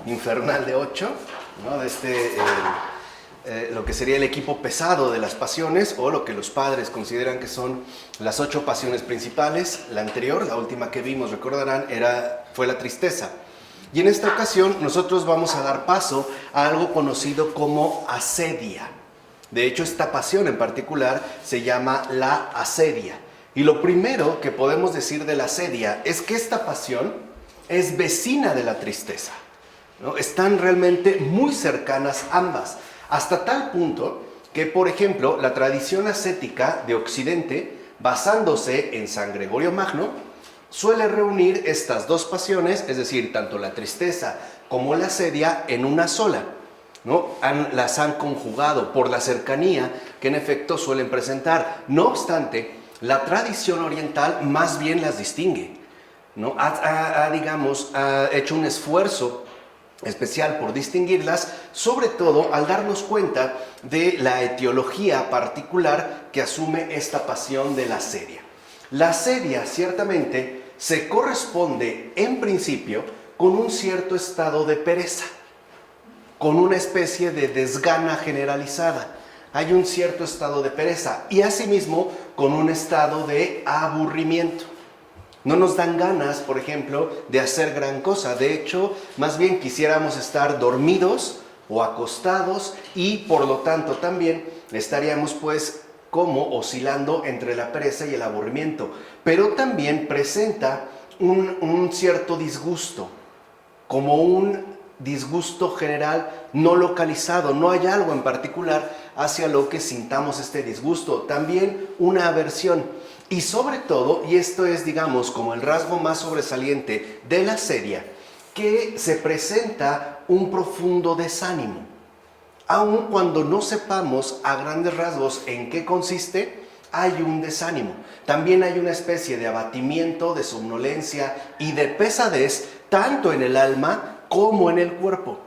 infernal de 8, ¿no? Lo que sería el equipo pesado de las pasiones, o lo que los padres consideran que son las 8 pasiones principales. La anterior, la última que vimos, recordarán, fue la tristeza. Y en esta ocasión nosotros vamos a dar paso a algo conocido como asedia. De hecho, esta pasión en particular se llama la asedia. Y lo primero que podemos decir de la asedia es que esta pasión es vecina de la tristeza, ¿no? Están realmente muy cercanas ambas, hasta tal punto que, por ejemplo, la tradición ascética de Occidente, basándose en San Gregorio Magno, suele reunir estas dos pasiones, es decir, tanto la tristeza como la asedia, en una sola, ¿no? Las han conjugado por la cercanía que en efecto suelen presentar. No obstante, la tradición oriental más bien las distingue, ¿no? Ha hecho un esfuerzo especial por distinguirlas, sobre todo al darnos cuenta de la etiología particular que asume esta pasión de la asedia. La asedia ciertamente se corresponde en principio con un cierto estado de pereza, con una especie de desgana generalizada. Hay un cierto estado de pereza y asimismo con un estado de aburrimiento. No nos dan ganas, por ejemplo, de hacer gran cosa. De hecho, más bien quisiéramos estar dormidos o acostados, y por lo tanto también estaríamos pues como oscilando entre la pereza y el aburrimiento. Pero también presenta un cierto disgusto, como un disgusto general no localizado. No hay algo en particular hacia lo que sintamos este disgusto. También una aversión. Y sobre todo, y esto es, digamos, como el rasgo más sobresaliente de la asedia, que se presenta un profundo desánimo. Aun cuando no sepamos a grandes rasgos en qué consiste, hay un desánimo. También hay una especie de abatimiento, de somnolencia y de pesadez, tanto en el alma como en el cuerpo.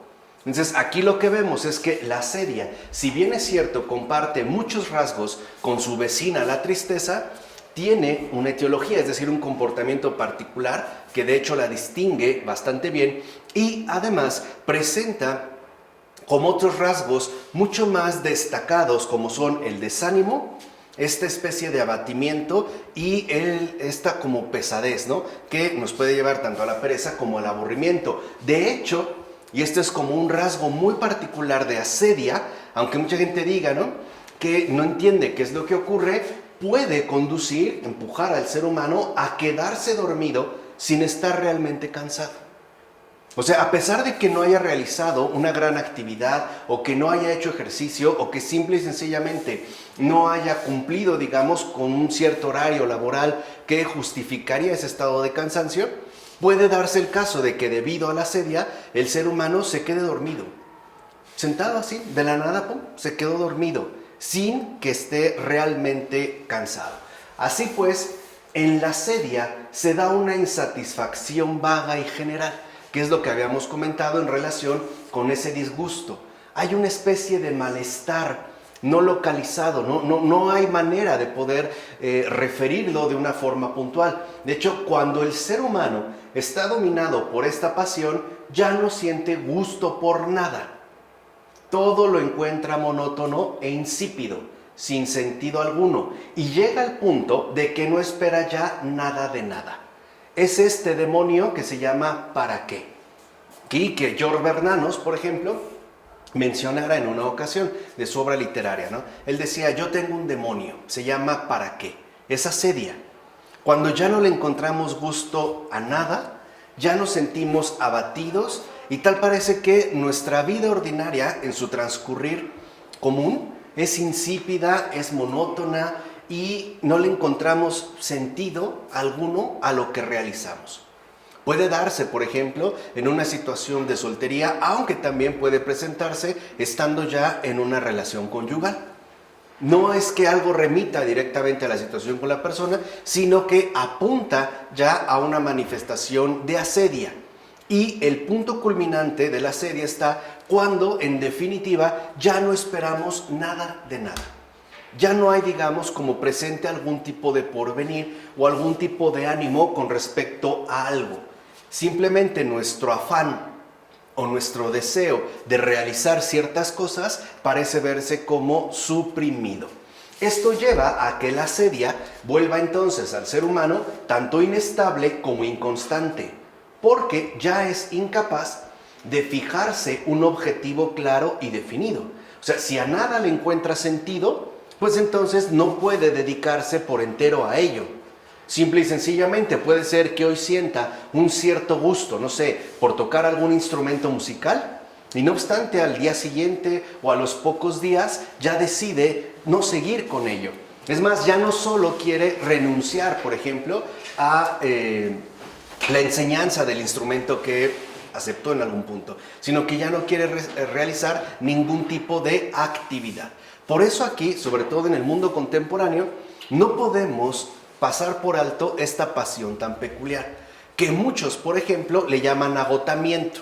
Entonces, aquí lo que vemos es que la asedia, si bien es cierto, comparte muchos rasgos con su vecina la tristeza, tiene una etiología, es decir, un comportamiento particular que de hecho la distingue bastante bien, y además presenta como otros rasgos mucho más destacados, como son el desánimo, esta especie de abatimiento y esta como pesadez, ¿no? Que nos puede llevar tanto a la pereza como al aburrimiento. De hecho, y esto es como un rasgo muy particular de asedia, aunque mucha gente diga, ¿no?, que no entiende qué es lo que ocurre, puede conducir, empujar al ser humano a quedarse dormido sin estar realmente cansado. O sea, a pesar de que no haya realizado una gran actividad, o que no haya hecho ejercicio, o que simple y sencillamente no haya cumplido, digamos, con un cierto horario laboral que justificaría ese estado de cansancio, puede darse el caso de que debido a la asedia el ser humano se quede dormido. Sentado así, de la nada, ¡pum!, se quedó dormido, sin que esté realmente cansado. Así pues, en la asedia se da una insatisfacción vaga y general, que es lo que habíamos comentado en relación con ese disgusto. Hay una especie de malestar no localizado, no hay manera de poder referirlo de una forma puntual. De hecho, cuando el ser humano está dominado por esta pasión, ya no siente gusto por nada. Todo lo encuentra monótono e insípido, sin sentido alguno, y llega al punto de que no espera ya nada de nada. Es este demonio que se llama ¿para qué? Y que George Bernanos, por ejemplo, mencionara en una ocasión de su obra literaria, ¿no? Él decía: yo tengo un demonio, se llama ¿para qué? Es asedia. Cuando ya no le encontramos gusto a nada, ya nos sentimos abatidos, y tal parece que nuestra vida ordinaria, en su transcurrir común, es insípida, es monótona, y no le encontramos sentido alguno a lo que realizamos. Puede darse, por ejemplo, en una situación de soltería, aunque también puede presentarse estando ya en una relación conyugal. No es que algo remita directamente a la situación con la persona, sino que apunta ya a una manifestación de asedia. Y el punto culminante de la asedia está cuando, en definitiva, ya no esperamos nada de nada. Ya no hay, digamos, como presente algún tipo de porvenir o algún tipo de ánimo con respecto a algo. Simplemente nuestro afán o nuestro deseo de realizar ciertas cosas parece verse como suprimido. Esto lleva a que la asedia vuelva entonces al ser humano tanto inestable como inconstante, porque ya es incapaz de fijarse un objetivo claro y definido. O sea, si a nada le encuentra sentido, pues entonces no puede dedicarse por entero a ello. Simple y sencillamente puede ser que hoy sienta un cierto gusto, no sé, por tocar algún instrumento musical, y no obstante al día siguiente o a los pocos días ya decide no seguir con ello. Es más, ya no solo quiere renunciar, por ejemplo, a la enseñanza del instrumento que aceptó en algún punto, sino que ya no quiere realizar ningún tipo de actividad. Por eso aquí, sobre todo en el mundo contemporáneo, no podemos pasar por alto esta pasión tan peculiar, que muchos, por ejemplo, le llaman agotamiento.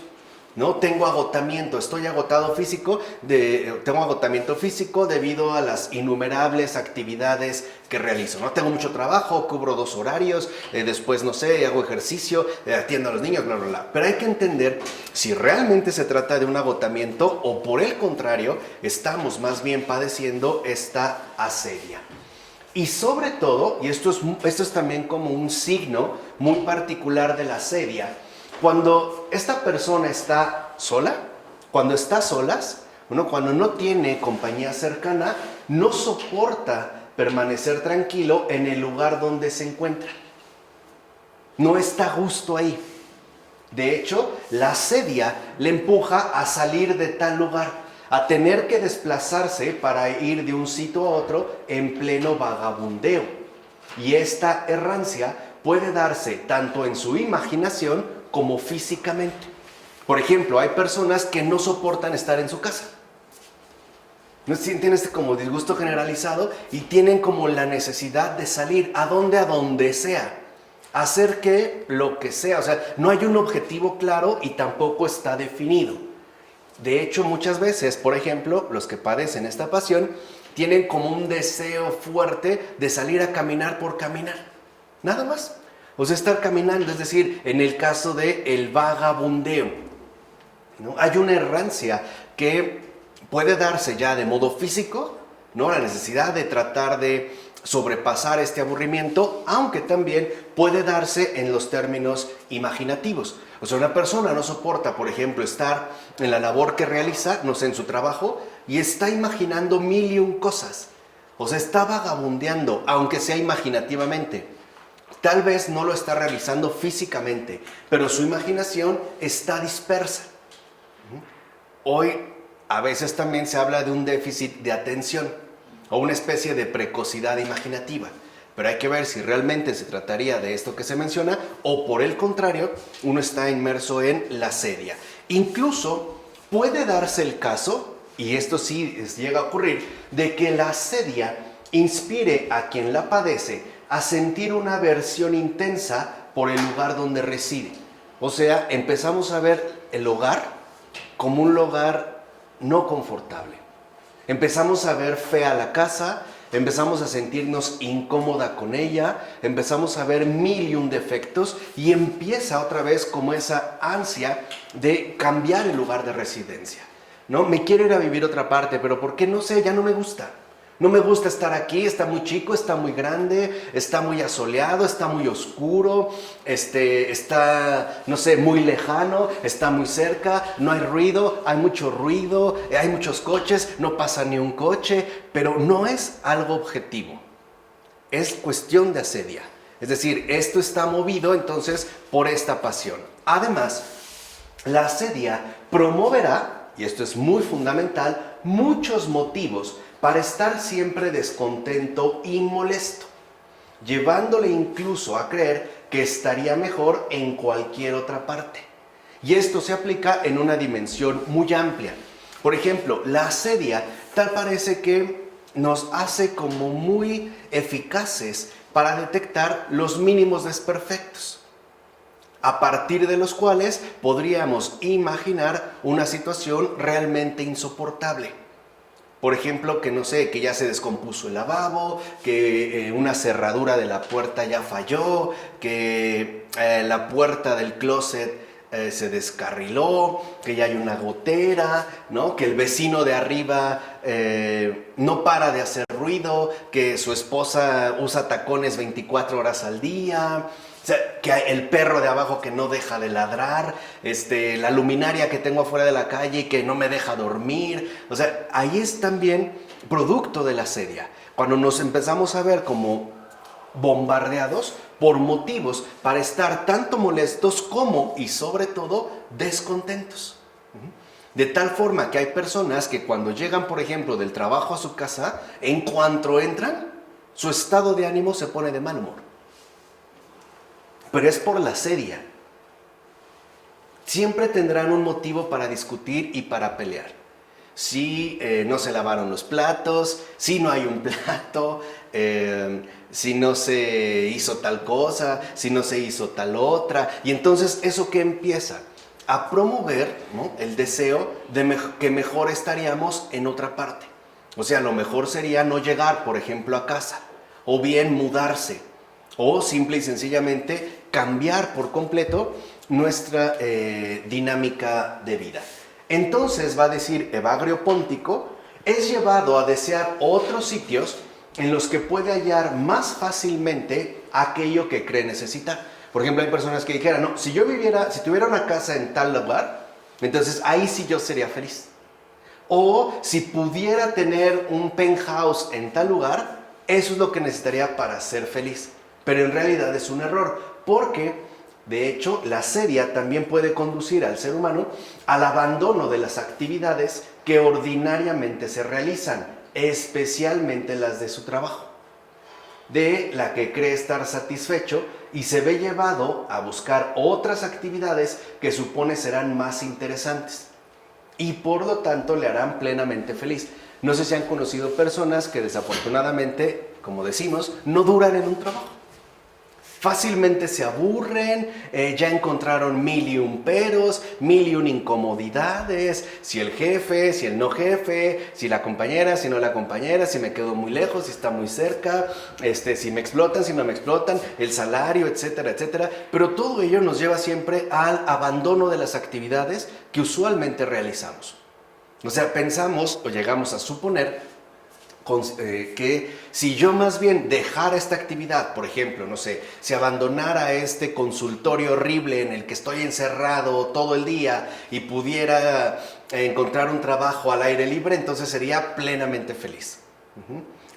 ¿No? Tengo agotamiento, estoy agotado tengo agotamiento físico debido a las innumerables actividades que realizo, ¿no? Tengo mucho trabajo, cubro 2 horarios, después, no sé, hago ejercicio, atiendo a los niños, bla, bla, bla. Pero hay que entender si realmente se trata de un agotamiento o por el contrario, estamos más bien padeciendo esta asedia. Y sobre todo, y esto es también como un signo muy particular de la asedia, cuando esta persona está sola, cuando está a solas, cuando no tiene compañía cercana, no soporta permanecer tranquilo en el lugar donde se encuentra. No está a gusto ahí. De hecho, la asedia le empuja a salir de tal lugar, a tener que desplazarse para ir de un sitio a otro en pleno vagabundeo. Y esta errancia puede darse tanto en su imaginación como físicamente. Por ejemplo, hay personas que no soportan estar en su casa. ¿No sienten este como disgusto generalizado? Y tienen como la necesidad de salir a donde sea. Hacer lo que sea. O sea, no hay un objetivo claro y tampoco está definido. De hecho, muchas veces, por ejemplo, los que padecen esta pasión tienen como un deseo fuerte de salir a caminar por caminar. Nada más. O sea, estar caminando, es decir, en el caso del vagabundeo, ¿no? Hay una errancia que puede darse ya de modo físico, ¿no? La necesidad de tratar de sobrepasar este aburrimiento, aunque también puede darse en los términos imaginativos. O sea, una persona no soporta, por ejemplo, estar en la labor que realiza, no sé, en su trabajo, y está imaginando 1001 cosas. O sea, está vagabundeando, aunque sea imaginativamente. Tal vez no lo está realizando físicamente, pero su imaginación está dispersa. Hoy a veces también se habla de un déficit de atención o una especie de precocidad imaginativa. Pero hay que ver si realmente se trataría de esto que se menciona o por el contrario, uno está inmerso en la asedia. Incluso puede darse el caso, y esto sí llega a ocurrir, de que la asedia inspire a quien la padece a sentir una aversión intensa por el lugar donde reside. O sea, empezamos a ver el hogar como un lugar no confortable. Empezamos a ver fea la casa, empezamos a sentirnos incómoda con ella, empezamos a ver 1001 defectos y empieza otra vez como esa ansia de cambiar el lugar de residencia, ¿no? Me quiero ir a vivir a otra parte, pero ¿por qué? No sé, ya no me gusta. No me gusta estar aquí, está muy chico, está muy grande, está muy asoleado, está muy oscuro, está, no sé, muy lejano, está muy cerca, no hay ruido, hay mucho ruido, hay muchos coches, no pasa ni un coche, pero no es algo objetivo, es cuestión de asedia. Es decir, esto está movido entonces por esta pasión. Además, la asedia promoverá, y esto es muy fundamental, muchos motivos para estar siempre descontento y molesto, llevándole incluso a creer que estaría mejor en cualquier otra parte. Y esto se aplica en una dimensión muy amplia. Por ejemplo, la asedia tal parece que nos hace como muy eficaces para detectar los mínimos desperfectos, a partir de los cuales podríamos imaginar una situación realmente insoportable. Por ejemplo, que no sé, que ya se descompuso el lavabo, que una cerradura de la puerta ya falló, que la puerta del closet se descarriló, que ya hay una gotera, ¿no? Que el vecino de arriba no para de hacer ruido, que su esposa usa tacones 24 horas al día, o sea, que el perro de abajo que no deja de ladrar, la luminaria que tengo afuera de la calle y que no me deja dormir. O sea, ahí es también producto de la sedia. Cuando nos empezamos a ver como bombardeados por motivos para estar tanto molestos como, y sobre todo, descontentos. De tal forma que hay personas que cuando llegan, por ejemplo, del trabajo a su casa, en cuanto entran, su estado de ánimo se pone de mal humor. Pero es por la sedia. Siempre tendrán un motivo para discutir y para pelear. Si no se lavaron los platos, si no hay un plato, si no se hizo tal cosa, si no se hizo tal otra. Y entonces eso que empieza a promover, ¿no?, el deseo de que mejor estaríamos en otra parte. O sea, lo mejor sería no llegar, por ejemplo, a casa, o bien mudarse, o simple y sencillamente cambiar por completo nuestra dinámica de vida. Entonces, va a decir Evagrio Póntico, es llevado a desear otros sitios en los que puede hallar más fácilmente aquello que cree necesitar. Por ejemplo, hay personas que dijeran, no, si tuviera una casa en tal lugar, entonces ahí sí yo sería feliz. O si pudiera tener un penthouse en tal lugar, eso es lo que necesitaría para ser feliz. Pero en realidad es un error, porque de hecho la sedia también puede conducir al ser humano al abandono de las actividades que ordinariamente se realizan, especialmente las de su trabajo, de la que cree estar satisfecho y se ve llevado a buscar otras actividades que supone serán más interesantes y por lo tanto le harán plenamente feliz. No sé si han conocido personas que desafortunadamente, como decimos, no duran en un trabajo. Fácilmente se aburren, ya encontraron mil y un peros, mil y un incomodidades, si el jefe, si el no jefe, si la compañera, si no la compañera, si me quedo muy lejos, si está muy cerca, si me explotan, si no me explotan, el salario, etcétera, etcétera. Pero todo ello nos lleva siempre al abandono de las actividades que usualmente realizamos. O sea, pensamos o llegamos a suponer que si yo más bien dejara esta actividad, por ejemplo, no sé, si abandonara este consultorio horrible en el que estoy encerrado todo el día y pudiera encontrar un trabajo al aire libre, entonces sería plenamente feliz.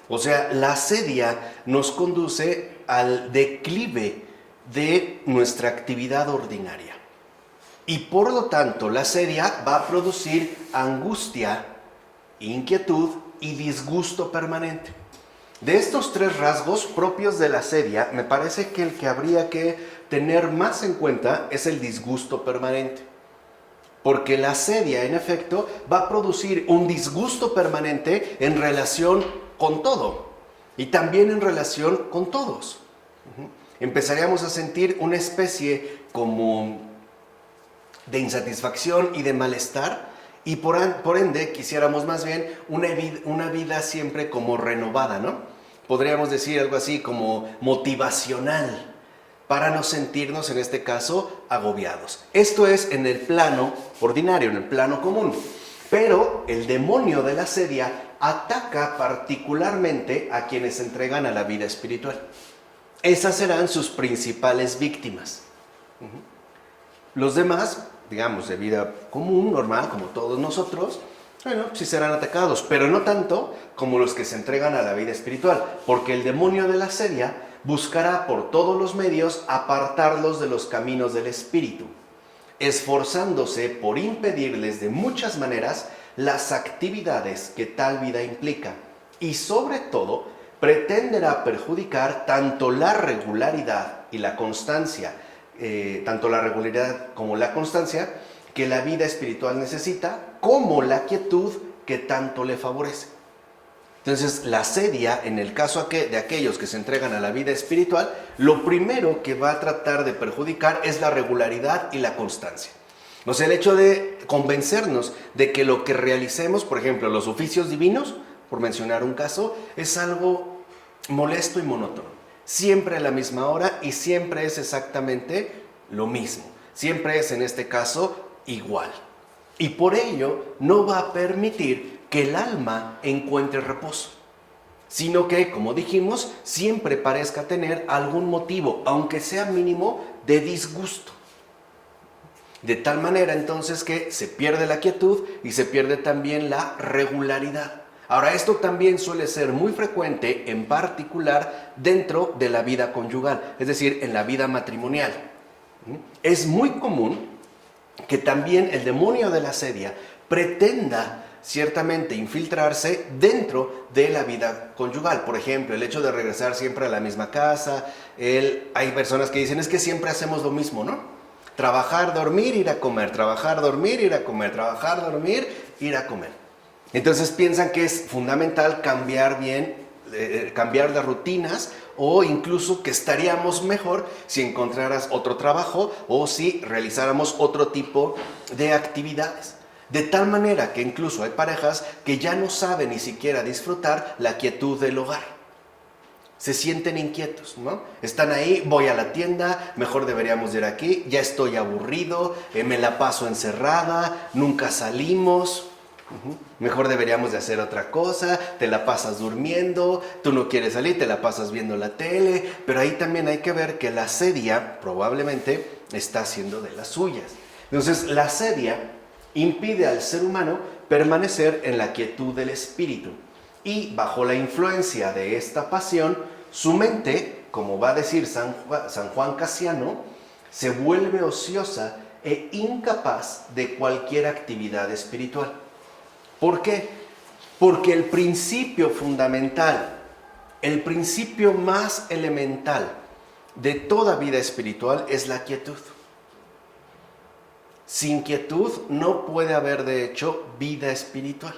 O sea, la sedia nos conduce al declive de nuestra actividad ordinaria. Y por lo tanto, la sedia va a producir angustia, inquietud y disgusto permanente. De estos tres rasgos propios de la sedia, me parece que el que habría que tener más en cuenta es el disgusto permanente. Porque la sedia, en efecto, va a producir un disgusto permanente en relación con todo y también en relación con todos. Empezaríamos a sentir una especie como de insatisfacción y de malestar. Y por ende quisiéramos más bien una vida siempre como renovada, ¿no? Podríamos decir algo así como motivacional, para no sentirnos en este caso agobiados. Esto es en el plano ordinario, en el plano común. Pero el demonio de la sedia ataca particularmente a quienes se entregan a la vida espiritual. Esas serán sus principales víctimas. Los demás, digamos, de vida común, normal, como todos nosotros, bueno, sí serán atacados, pero no tanto como los que se entregan a la vida espiritual, porque el demonio de la sedia buscará por todos los medios apartarlos de los caminos del espíritu, esforzándose por impedirles de muchas maneras las actividades que tal vida implica, y sobre todo pretenderá perjudicar tanto la regularidad y la constancia, tanto la regularidad como la constancia que la vida espiritual necesita, como la quietud que tanto le favorece. Entonces, la sedia, en el caso de aquellos que se entregan a la vida espiritual, lo primero que va a tratar de perjudicar es la regularidad y la constancia. O sea, el hecho de convencernos de que lo que realicemos, por ejemplo, los oficios divinos, por mencionar un caso, es algo molesto y monótono. Siempre a la misma hora y siempre es exactamente lo mismo. Siempre es en este caso igual. Y por ello no va a permitir que el alma encuentre reposo, sino que, como dijimos, siempre parezca tener algún motivo, aunque sea mínimo, de disgusto. De tal manera entonces que se pierde la quietud y se pierde también la regularidad. Ahora, esto también suele ser muy frecuente, en particular dentro de la vida conyugal, es decir, en la vida matrimonial. Es muy común que también el demonio de la sedia pretenda ciertamente infiltrarse dentro de la vida conyugal. Por ejemplo, el hecho de regresar siempre a la misma casa. Hay personas que dicen, es que siempre hacemos lo mismo, ¿no? Trabajar, dormir, ir a comer, trabajar, dormir, ir a comer, trabajar, dormir, ir a comer. Entonces piensan que es fundamental cambiar las rutinas, o incluso que estaríamos mejor si encontraras otro trabajo o si realizáramos otro tipo de actividades. De tal manera que incluso hay parejas que ya no saben ni siquiera disfrutar la quietud del hogar. Se sienten inquietos, ¿no? Están ahí, voy a la tienda, mejor deberíamos ir aquí, ya estoy aburrido, me la paso encerrada, nunca salimos. Mejor deberíamos de hacer otra cosa, te la pasas durmiendo, tú no quieres salir, te la pasas viendo la tele, pero ahí también hay que ver que la sedia probablemente está haciendo de las suyas. Entonces, la sedia impide al ser humano permanecer en la quietud del espíritu, y bajo la influencia de esta pasión, su mente, como va a decir San Juan Casiano, se vuelve ociosa e incapaz de cualquier actividad espiritual. ¿Por qué? Porque el principio fundamental, el principio más elemental de toda vida espiritual es la quietud. Sin quietud no puede haber, de hecho, vida espiritual.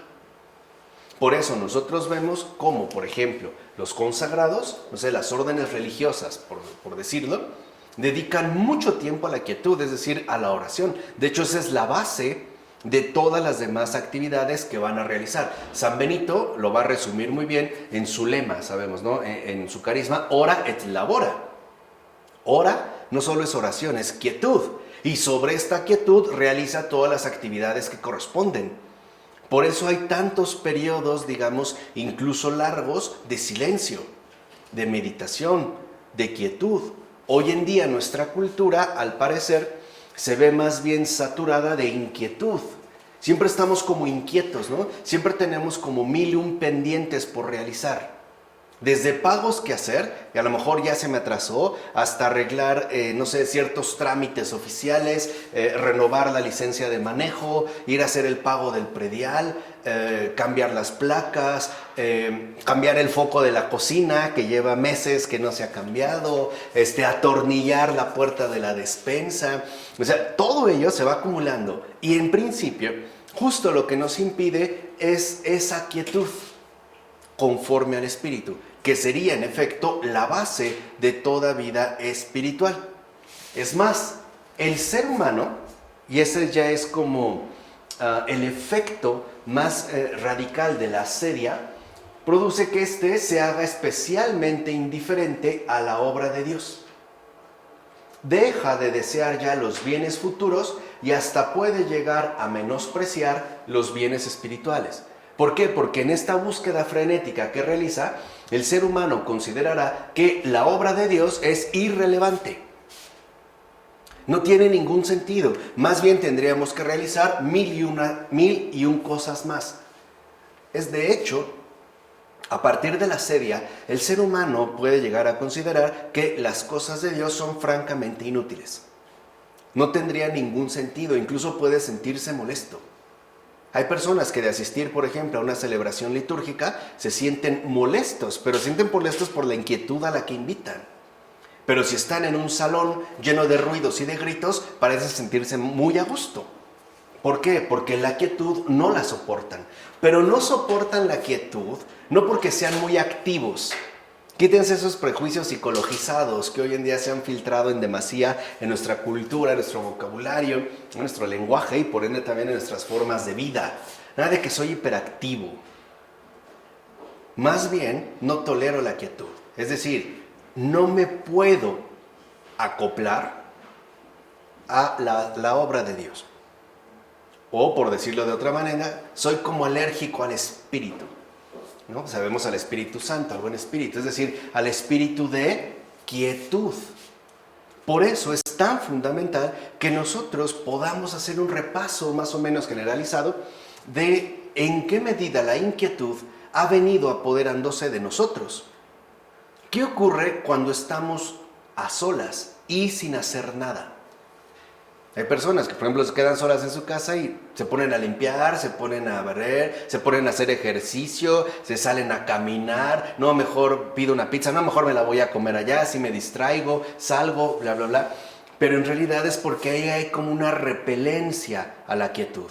Por eso nosotros vemos cómo, por ejemplo, los consagrados, las órdenes religiosas, por decirlo, dedican mucho tiempo a la quietud, es decir, a la oración. De hecho, esa es la base de todas las demás actividades que van a realizar. San Benito lo va a resumir muy bien en su lema, sabemos, ¿no? En su carisma, ora et labora. Ora no solo es oración, es quietud. Y sobre esta quietud realiza todas las actividades que corresponden. Por eso hay tantos periodos, digamos, incluso largos, de silencio, de meditación, de quietud. Hoy en día nuestra cultura, al parecer, se ve más bien saturada de inquietud. Siempre estamos como inquietos, ¿no? Siempre tenemos como 1001 pendientes por realizar. Desde pagos que hacer, que a lo mejor ya se me atrasó, hasta arreglar, ciertos trámites oficiales, renovar la licencia de manejo, ir a hacer el pago del predial, cambiar las placas, cambiar el foco de la cocina que lleva meses que no se ha cambiado, atornillar la puerta de la despensa. O sea, todo ello se va acumulando y en principio justo lo que nos impide es esa quietud conforme al espíritu, que sería en efecto la base de toda vida espiritual. Es más, el ser humano, y ese ya es como el efecto más radical de la sedia, produce que se haga especialmente indiferente a la obra de Dios. Deja de desear ya los bienes futuros y hasta puede llegar a menospreciar los bienes espirituales. ¿Por qué? Porque en esta búsqueda frenética que realiza, el ser humano considerará que la obra de Dios es irrelevante. No tiene ningún sentido. Más bien tendríamos que realizar mil y un cosas más. Es de hecho, a partir de la sedia, el ser humano puede llegar a considerar que las cosas de Dios son francamente inútiles. No tendría ningún sentido, incluso puede sentirse molesto. Hay personas que de asistir, por ejemplo, a una celebración litúrgica se sienten molestos, pero sienten molestos por la inquietud a la que invitan. Pero si están en un salón lleno de ruidos y de gritos, parecen sentirse muy a gusto. ¿Por qué? Porque la quietud no la soportan. Pero no soportan la quietud no porque sean muy activos. Quítense esos prejuicios psicologizados que hoy en día se han filtrado en demasía en nuestra cultura, en nuestro vocabulario, en nuestro lenguaje y por ende también en nuestras formas de vida. Nada de que soy hiperactivo. Más bien, no tolero la quietud. Es decir, no me puedo acoplar a la obra de Dios. O, por decirlo de otra manera, soy como alérgico al Espíritu, ¿no? Sabemos al Espíritu Santo, al buen Espíritu, es decir, al espíritu de quietud. Por eso es tan fundamental que nosotros podamos hacer un repaso más o menos generalizado de en qué medida la inquietud ha venido apoderándose de nosotros. ¿Qué ocurre cuando estamos a solas y sin hacer nada? Hay personas que, por ejemplo, se quedan solas en su casa y se ponen a limpiar, se ponen a barrer, se ponen a hacer ejercicio, se salen a caminar. No, mejor pido una pizza, no, mejor me la voy a comer allá, así me distraigo, salgo, bla, bla, bla. Pero en realidad es porque ahí hay como una repelencia a la quietud.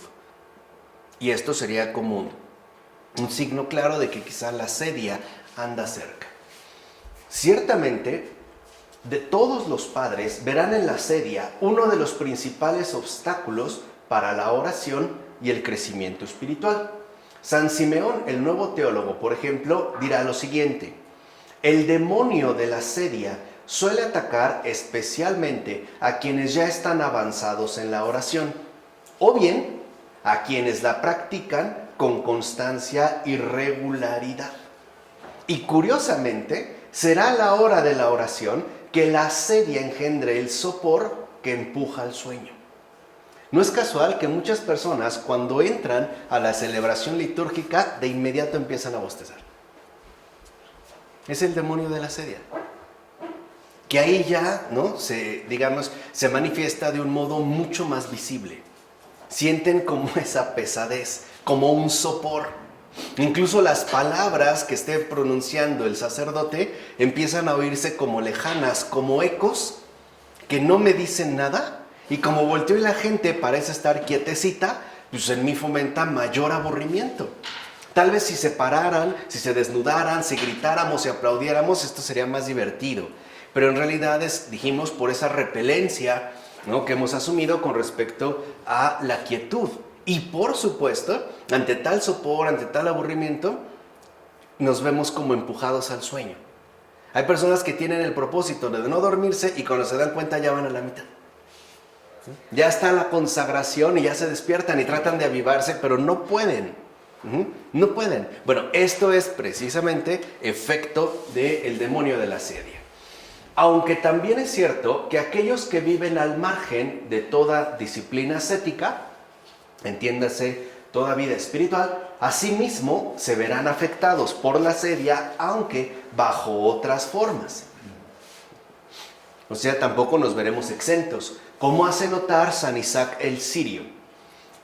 Y esto sería como un signo claro de que quizá la sedia anda cerca. Ciertamente, de todos los padres verán en la sedia uno de los principales obstáculos para la oración y el crecimiento espiritual. San Simeón, el nuevo teólogo, por ejemplo, dirá lo siguiente: el demonio de la sedia suele atacar especialmente a quienes ya están avanzados en la oración, o bien a quienes la practican con constancia y regularidad. Y curiosamente, será a la hora de la oración que la sedia engendre el sopor que empuja al sueño. No es casual que muchas personas, cuando entran a la celebración litúrgica, de inmediato empiezan a bostezar. Es el demonio de la sedia, que ahí ya, ¿no?, se manifiesta de un modo mucho más visible. Sienten como esa pesadez, como un sopor. Incluso las palabras que esté pronunciando el sacerdote empiezan a oírse como lejanas, como ecos que no me dicen nada, y como volteo y la gente parece estar quietecita, pues en mí fomenta mayor aburrimiento. Tal vez si se pararan, si se desnudaran, si gritáramos, si aplaudiéramos, esto sería más divertido. Pero en realidad dijimos, por esa repelencia, ¿no?, que hemos asumido con respecto a la quietud. Y por supuesto, ante tal sopor, ante tal aburrimiento, nos vemos como empujados al sueño. Hay personas que tienen el propósito de no dormirse y cuando se dan cuenta ya van a la mitad. Ya está la consagración y ya se despiertan y tratan de avivarse, pero no pueden. No pueden. Bueno, esto es precisamente efecto del demonio de la sedia. Aunque también es cierto que aquellos que viven al margen de toda disciplina ascética, entiéndase, toda vida espiritual, asimismo se verán afectados por la sedia, aunque bajo otras formas. O sea, tampoco nos veremos exentos, como hace notar San Isaac el Sirio.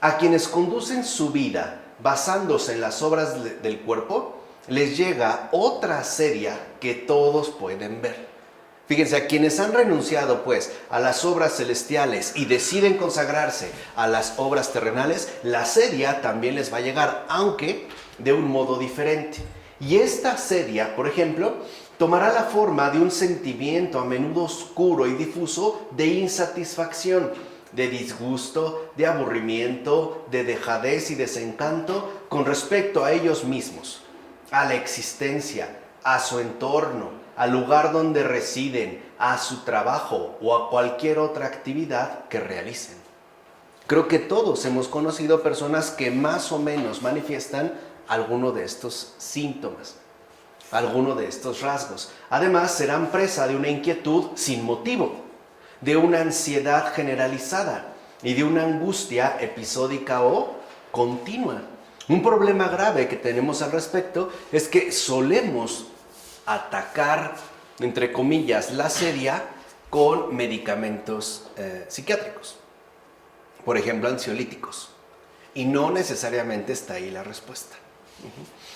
A quienes conducen su vida basándose en las obras del cuerpo, les llega otra sedia que todos pueden ver. Fíjense, a quienes han renunciado pues a las obras celestiales y deciden consagrarse a las obras terrenales, la sedia también les va a llegar, aunque de un modo diferente. Y esta sedia, por ejemplo, tomará la forma de un sentimiento a menudo oscuro y difuso de insatisfacción, de disgusto, de aburrimiento, de dejadez y desencanto con respecto a ellos mismos, a la existencia, a su entorno, al lugar donde residen, a su trabajo o a cualquier otra actividad que realicen. Creo que todos hemos conocido personas que más o menos manifiestan alguno de estos síntomas, alguno de estos rasgos. Además, serán presa de una inquietud sin motivo, de una ansiedad generalizada y de una angustia episódica o continua. Un problema grave que tenemos al respecto es que solemos atacar, entre comillas, la sedia con medicamentos psiquiátricos, por ejemplo, ansiolíticos, y no necesariamente está ahí la respuesta.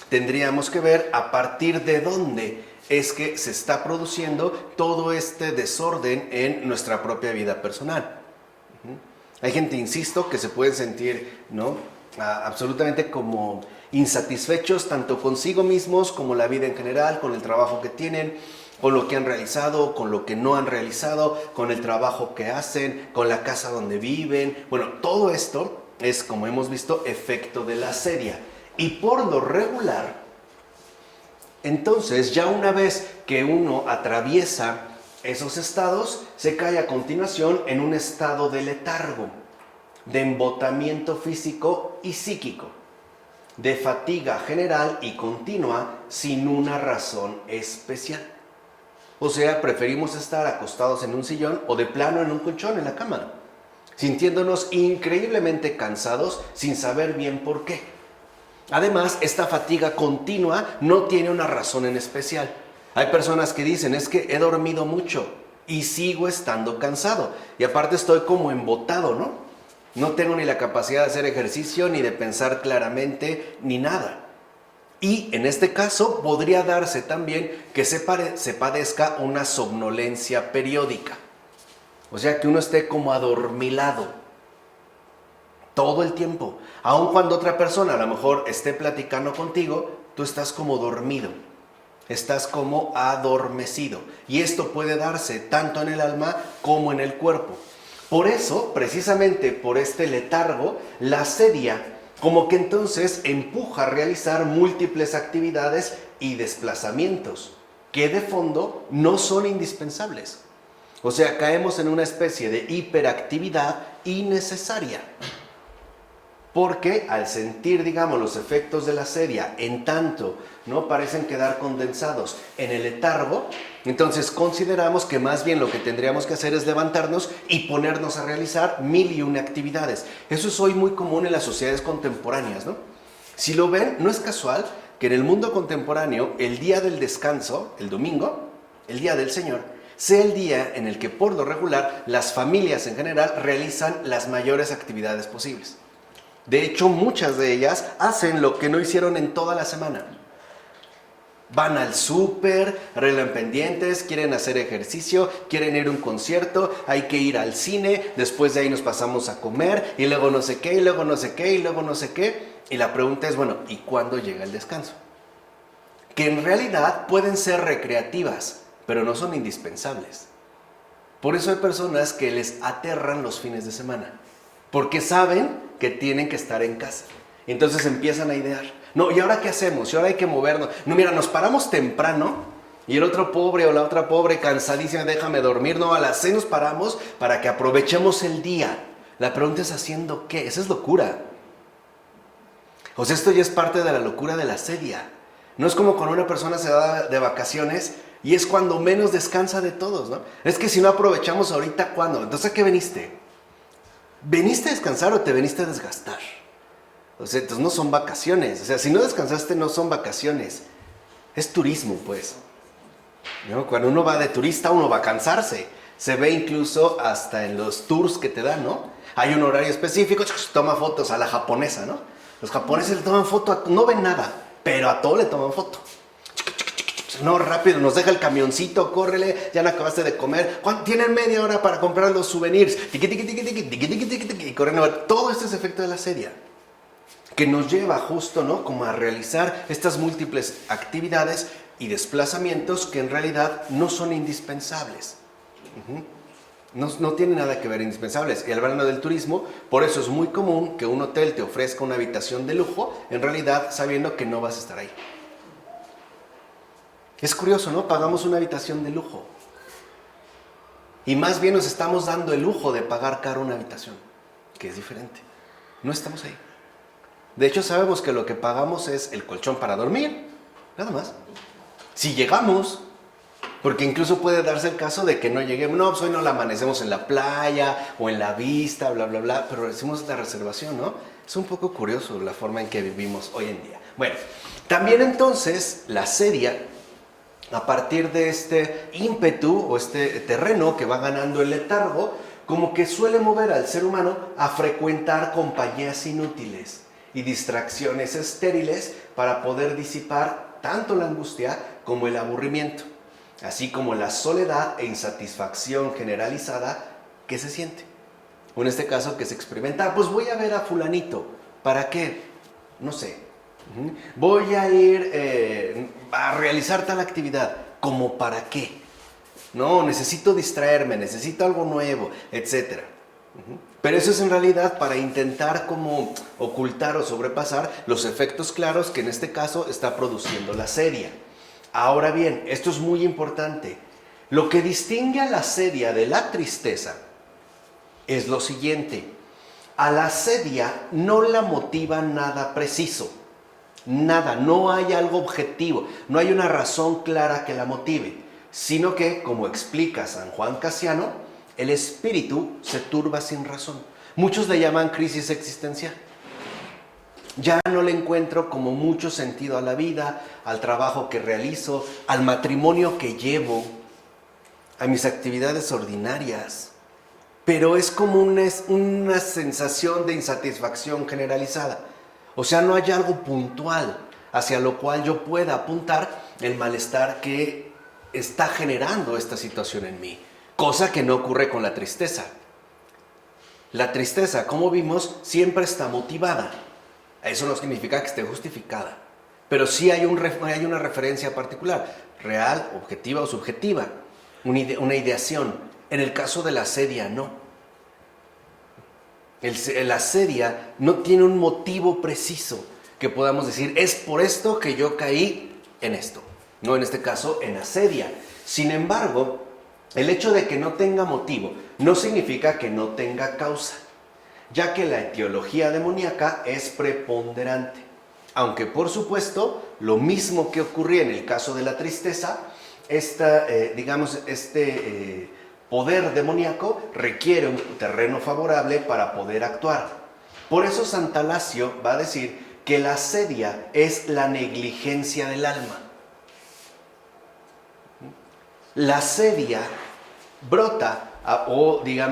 Tendríamos que ver a partir de dónde es que se está produciendo todo este desorden en nuestra propia vida personal. Hay gente, insisto, que se puede sentir, ¿no?, absolutamente como insatisfechos tanto consigo mismos como la vida en general, con el trabajo que tienen, con lo que han realizado, con lo que no han realizado, con el trabajo que hacen, con la casa donde viven. Bueno, todo esto es, como hemos visto, efecto de la sedia. Y por lo regular, entonces, ya una vez que uno atraviesa esos estados se cae a continuación en un estado de letargo, de embotamiento físico y psíquico, de fatiga general y continua sin una razón especial. O sea, preferimos estar acostados en un sillón o de plano en un colchón en la cama, sintiéndonos increíblemente cansados sin saber bien por qué. Además, esta fatiga continua no tiene una razón en especial. Hay personas que dicen, es que he dormido mucho y sigo estando cansado. Y aparte estoy como embotado, ¿no? No tengo ni la capacidad de hacer ejercicio, ni de pensar claramente, ni nada. Y en este caso podría darse también que se padezca una somnolencia periódica. O sea, que uno esté como adormilado todo el tiempo. Aun cuando otra persona a lo mejor esté platicando contigo, tú estás como dormido. Estás como adormecido. Y esto puede darse tanto en el alma como en el cuerpo. Por eso, precisamente por este letargo, la sedia como que entonces empuja a realizar múltiples actividades y desplazamientos que de fondo no son indispensables. O sea, caemos en una especie de hiperactividad innecesaria. Porque al sentir, digamos, los efectos de la sedia, en tanto no parecen quedar condensados en el letargo, entonces consideramos que más bien lo que tendríamos que hacer es levantarnos y ponernos a realizar 1001 actividades. Eso es hoy muy común en las sociedades contemporáneas, ¿no? Si lo ven, no es casual que en el mundo contemporáneo el día del descanso, el domingo, el día del Señor, sea el día en el que por lo regular las familias en general realizan las mayores actividades posibles. De hecho, muchas de ellas hacen lo que no hicieron en toda la semana. Van al súper, arreglan pendientes, quieren hacer ejercicio, quieren ir a un concierto, hay que ir al cine, después de ahí nos pasamos a comer, y luego no sé qué, y luego no sé qué, y luego no sé qué. Y la pregunta es, bueno, ¿y cuándo llega el descanso? Que en realidad pueden ser recreativas, pero no son indispensables. Por eso hay personas que les aterran los fines de semana, porque saben que tienen que estar en casa. Entonces empiezan a idear. No, ¿y ahora qué hacemos? ¿Y ahora hay que movernos? No, mira, nos paramos temprano y el otro pobre o la otra pobre cansadísima, déjame dormir. No, a las 6 nos paramos para que aprovechemos el día. La pregunta es, ¿haciendo qué? Esa es locura. O sea, esto ya es parte de la locura de la sedia. No es como cuando una persona se va de vacaciones y es cuando menos descansa de todos, ¿no? Es que si no aprovechamos ahorita, ¿cuándo? Entonces, ¿a qué veniste? ¿Veniste a descansar o te veniste a desgastar? O sea, entonces no son vacaciones. O sea, si no descansaste, no son vacaciones. Es turismo, pues. ¿No? Cuando uno va de turista, uno va a cansarse. Se ve incluso hasta en los tours que te dan, ¿no? Hay un horario específico, toma fotos a la japonesa, ¿no? Los japoneses le toman foto, no ven nada, pero a todo le toman foto. No, rápido, nos deja el camioncito, córrele, ya no acabaste de comer. Tienen media hora para comprar los souvenirs. Y corren. Todo esto es efecto de la sedia, que nos lleva justo, ¿no?, como a realizar estas múltiples actividades y desplazamientos que en realidad no son indispensables. No tienen nada que ver indispensables. Y hablando del turismo, por eso es muy común que un hotel te ofrezca una habitación de lujo, en realidad sabiendo que no vas a estar ahí. Es curioso, ¿no? Pagamos una habitación de lujo. Y más bien nos estamos dando el lujo de pagar caro una habitación, que es diferente. No estamos ahí. De hecho, sabemos que lo que pagamos es el colchón para dormir, nada más. Si llegamos, porque incluso puede darse el caso de que no lleguemos. No, pues hoy no la amanecemos en la playa o en la vista, bla, bla, bla, pero hicimos la reservación, ¿no? Es un poco curioso la forma en que vivimos hoy en día. Bueno, también entonces la sedia, a partir de este ímpetu o este terreno que va ganando el letargo, como que suele mover al ser humano a frecuentar compañías inútiles y distracciones estériles para poder disipar tanto la angustia como el aburrimiento, así como la soledad e insatisfacción generalizada que se siente. O en este caso que se experimenta, pues voy a ver a fulanito, ¿para qué? No sé. Voy a ir a realizar tal actividad, ¿como para qué? No, necesito distraerme, necesito algo nuevo, etc. Pero eso es en realidad para intentar como ocultar o sobrepasar los efectos claros que en este caso está produciendo la sedia. Ahora bien, esto es muy importante. Lo que distingue a la sedia de la tristeza es lo siguiente. A la sedia no la motiva nada preciso. Nada, no hay algo objetivo, no hay una razón clara que la motive, sino que, como explica San Juan Casiano, el espíritu se turba sin razón. Muchos le llaman crisis existencial. Ya no le encuentro como mucho sentido a la vida, al trabajo que realizo, al matrimonio que llevo, a mis actividades ordinarias. Pero es como una sensación de insatisfacción generalizada. O sea, no hay algo puntual hacia lo cual yo pueda apuntar el malestar que está generando esta situación en mí. Cosa que no ocurre con la tristeza. La tristeza, como vimos, siempre está motivada. Eso no significa que esté justificada. Pero sí hay una referencia particular, real, objetiva o subjetiva. Una ideación. En el caso de la sedia, no. La sedia no tiene un motivo preciso que podamos decir, es por esto que yo caí en esto. No, en este caso, en la sedia. Sin embargo, el hecho de que no tenga motivo no significa que no tenga causa, ya que la etiología demoníaca es preponderante. Aunque, por supuesto, lo mismo que ocurría en el caso de la tristeza, poder demoníaco requiere un terreno favorable para poder actuar. Por eso Santalasio va a decir que la sedia es la negligencia del alma. La sedia brota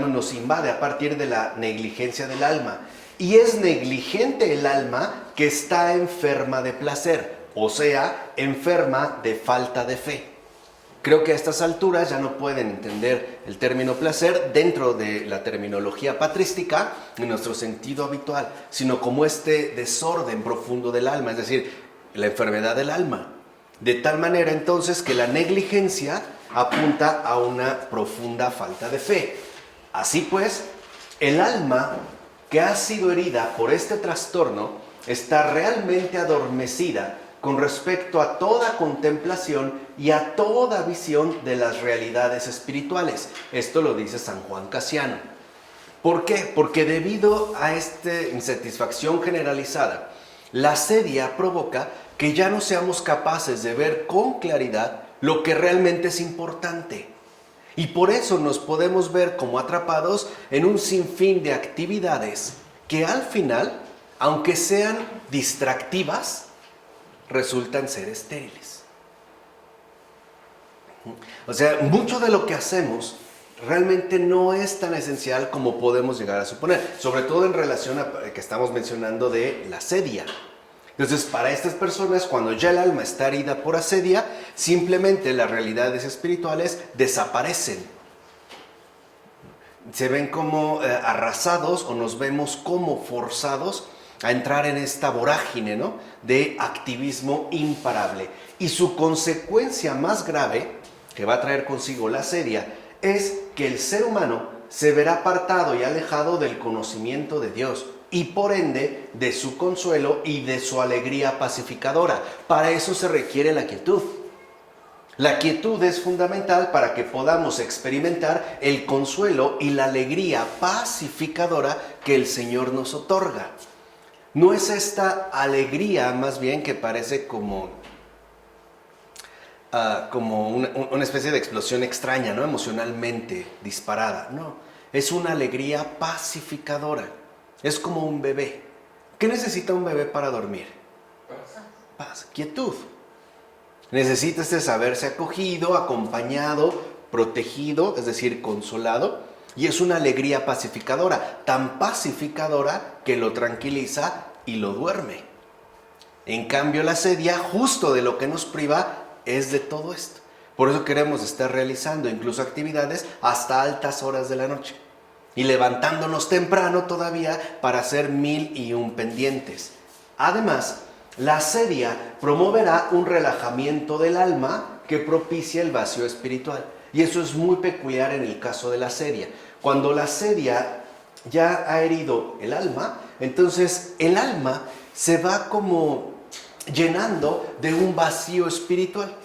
nos invade a partir de la negligencia del alma. Y es negligente el alma que está enferma de placer, o sea, enferma de falta de fe. Creo que a estas alturas ya no pueden entender el término placer dentro de la terminología patrística en nuestro sentido habitual, sino como este desorden profundo del alma, es decir, la enfermedad del alma. De tal manera entonces que la negligencia apunta a una profunda falta de fe. Así pues, el alma que ha sido herida por este trastorno está realmente adormecida con respecto a toda contemplación y a toda visión de las realidades espirituales. Esto lo dice San Juan Casiano. ¿Por qué? Porque debido a esta insatisfacción generalizada, la sedia provoca que ya no seamos capaces de ver con claridad lo que realmente es importante. Y por eso nos podemos ver como atrapados en un sinfín de actividades que al final, aunque sean distractivas, resultan ser estériles. O sea, mucho de lo que hacemos realmente no es tan esencial como podemos llegar a suponer, sobre todo en relación a que estamos mencionando de la sedia. Entonces, para estas personas, cuando ya el alma está herida por asedia, simplemente las realidades espirituales desaparecen. Se ven como arrasados o nos vemos como forzados a entrar en esta vorágine, ¿no?, de activismo imparable. Y su consecuencia más grave, que va a traer consigo la sedia, es que el ser humano se verá apartado y alejado del conocimiento de Dios y por ende de su consuelo y de su alegría pacificadora. Para eso se requiere la quietud. La quietud es fundamental para que podamos experimentar el consuelo y la alegría pacificadora que el Señor nos otorga. No es esta alegría más bien que parece como una especie de explosión extraña, ¿no?, emocionalmente disparada. No, es una alegría pacificadora. Es como un bebé. ¿Qué necesita un bebé para dormir? Paz, quietud. Necesita saberse acogido, acompañado, protegido, es decir, consolado. Y es una alegría pacificadora, tan pacificadora que lo tranquiliza y lo duerme. En cambio, la sedia, justo de lo que nos priva, es de todo esto. Por eso queremos estar realizando incluso actividades hasta altas horas de la noche y levantándonos temprano todavía para hacer 1001 pendientes. Además, la sedia promoverá un relajamiento del alma que propicia el vacío espiritual. Y eso es muy peculiar en el caso de la sedia. Cuando la sedia ya ha herido el alma, entonces el alma se va como llenando de un vacío espiritual.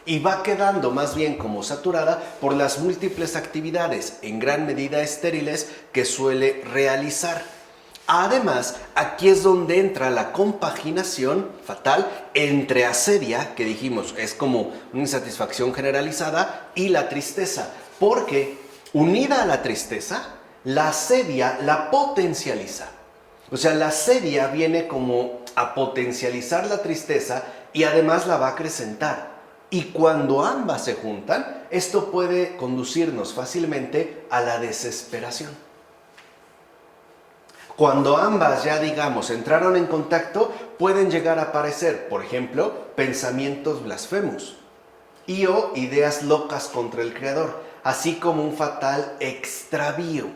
y va quedando más bien como saturada por las múltiples actividades, en gran medida estériles, que suele realizar. Además, aquí es donde entra la compaginación fatal entre asedia, que dijimos es como una insatisfacción generalizada, y la tristeza, porque unida a la tristeza, la asedia la potencializa. O sea, la asedia viene como a potencializar la tristeza y además la va a acrecentar. Y cuando ambas se juntan, esto puede conducirnos fácilmente a la desesperación. Cuando ambas ya, digamos, entraron en contacto, pueden llegar a aparecer, por ejemplo, pensamientos blasfemos o ideas locas contra el Creador, así como un fatal extravío,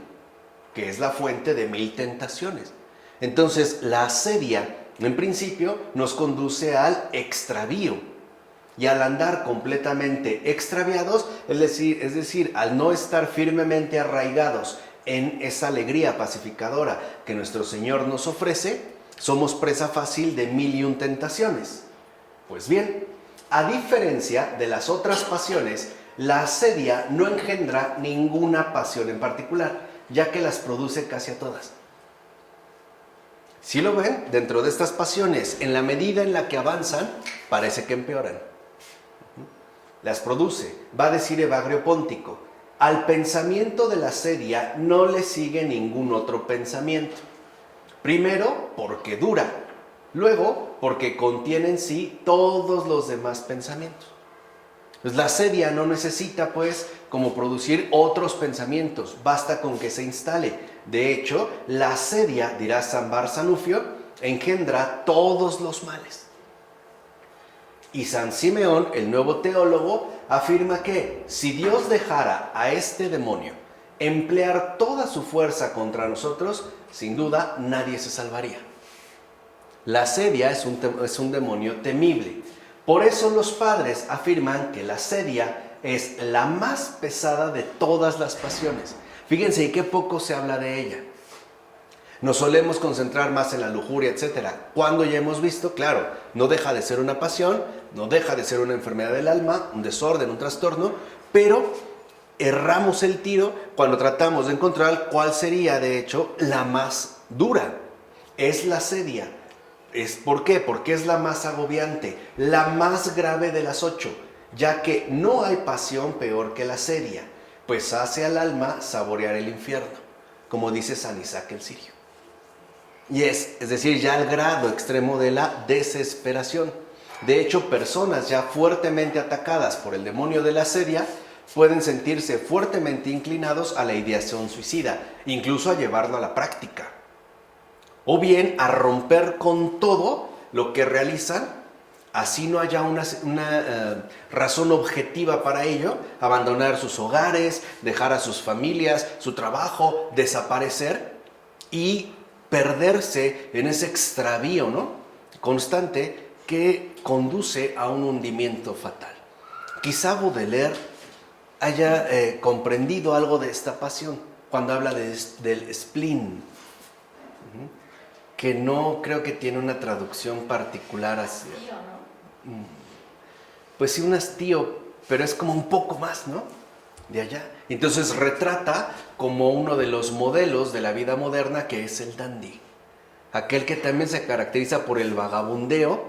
que es la fuente de 1000 tentaciones. Entonces, la asedia, en principio, nos conduce al extravío. Y al andar completamente extraviados, es decir, al no estar firmemente arraigados en esa alegría pacificadora que nuestro Señor nos ofrece, somos presa fácil de 1001 tentaciones. Pues bien, a diferencia de las otras pasiones, la asedia no engendra ninguna pasión en particular, ya que las produce casi a todas. Si lo ven, dentro de estas pasiones, en la medida en la que avanzan, parece que empeoran. Las produce, va a decir Evagrio Póntico. Al pensamiento de la asedia no le sigue ningún otro pensamiento. Primero, porque dura. Luego, porque contiene en sí todos los demás pensamientos. Pues la asedia no necesita, pues, como producir otros pensamientos. Basta con que se instale. De hecho, la asedia, dirá San Barsanufio, engendra todos los males. Y San Simeón, el nuevo teólogo, afirma que si Dios dejara a este demonio emplear toda su fuerza contra nosotros, sin duda nadie se salvaría. La asedia es un demonio temible. Por eso los padres afirman que la asedia es la más pesada de todas las pasiones. Fíjense, y qué poco se habla de ella. Nos solemos concentrar más en la lujuria, etc. Cuando ya hemos visto, claro, no deja de ser una pasión, no deja de ser una enfermedad del alma, un desorden, un trastorno, pero erramos el tiro cuando tratamos de encontrar cuál sería, de hecho, la más dura. Es la asedia. ¿Por qué? Porque es la más agobiante, la más grave de las 8, ya que no hay pasión peor que la asedia, pues hace al alma saborear el infierno, como dice San Isaac el Sirio. Y es decir, ya al grado extremo de la desesperación. De hecho, personas ya fuertemente atacadas por el demonio de la asedia pueden sentirse fuertemente inclinados a la ideación suicida, incluso a llevarlo a la práctica. O bien a romper con todo lo que realizan, así no haya una razón objetiva para ello, abandonar sus hogares, dejar a sus familias, su trabajo, desaparecer y perderse en ese extravío, ¿no?, constante que conduce a un hundimiento fatal. Quizá Baudelaire haya comprendido algo de esta pasión cuando habla del spleen, que no creo que tiene una traducción particular así. Pues sí, un hastío, pero es como un poco más, ¿no?, de allá. Entonces retrata como uno de los modelos de la vida moderna, que es el dandy. Aquel que también se caracteriza por el vagabundeo,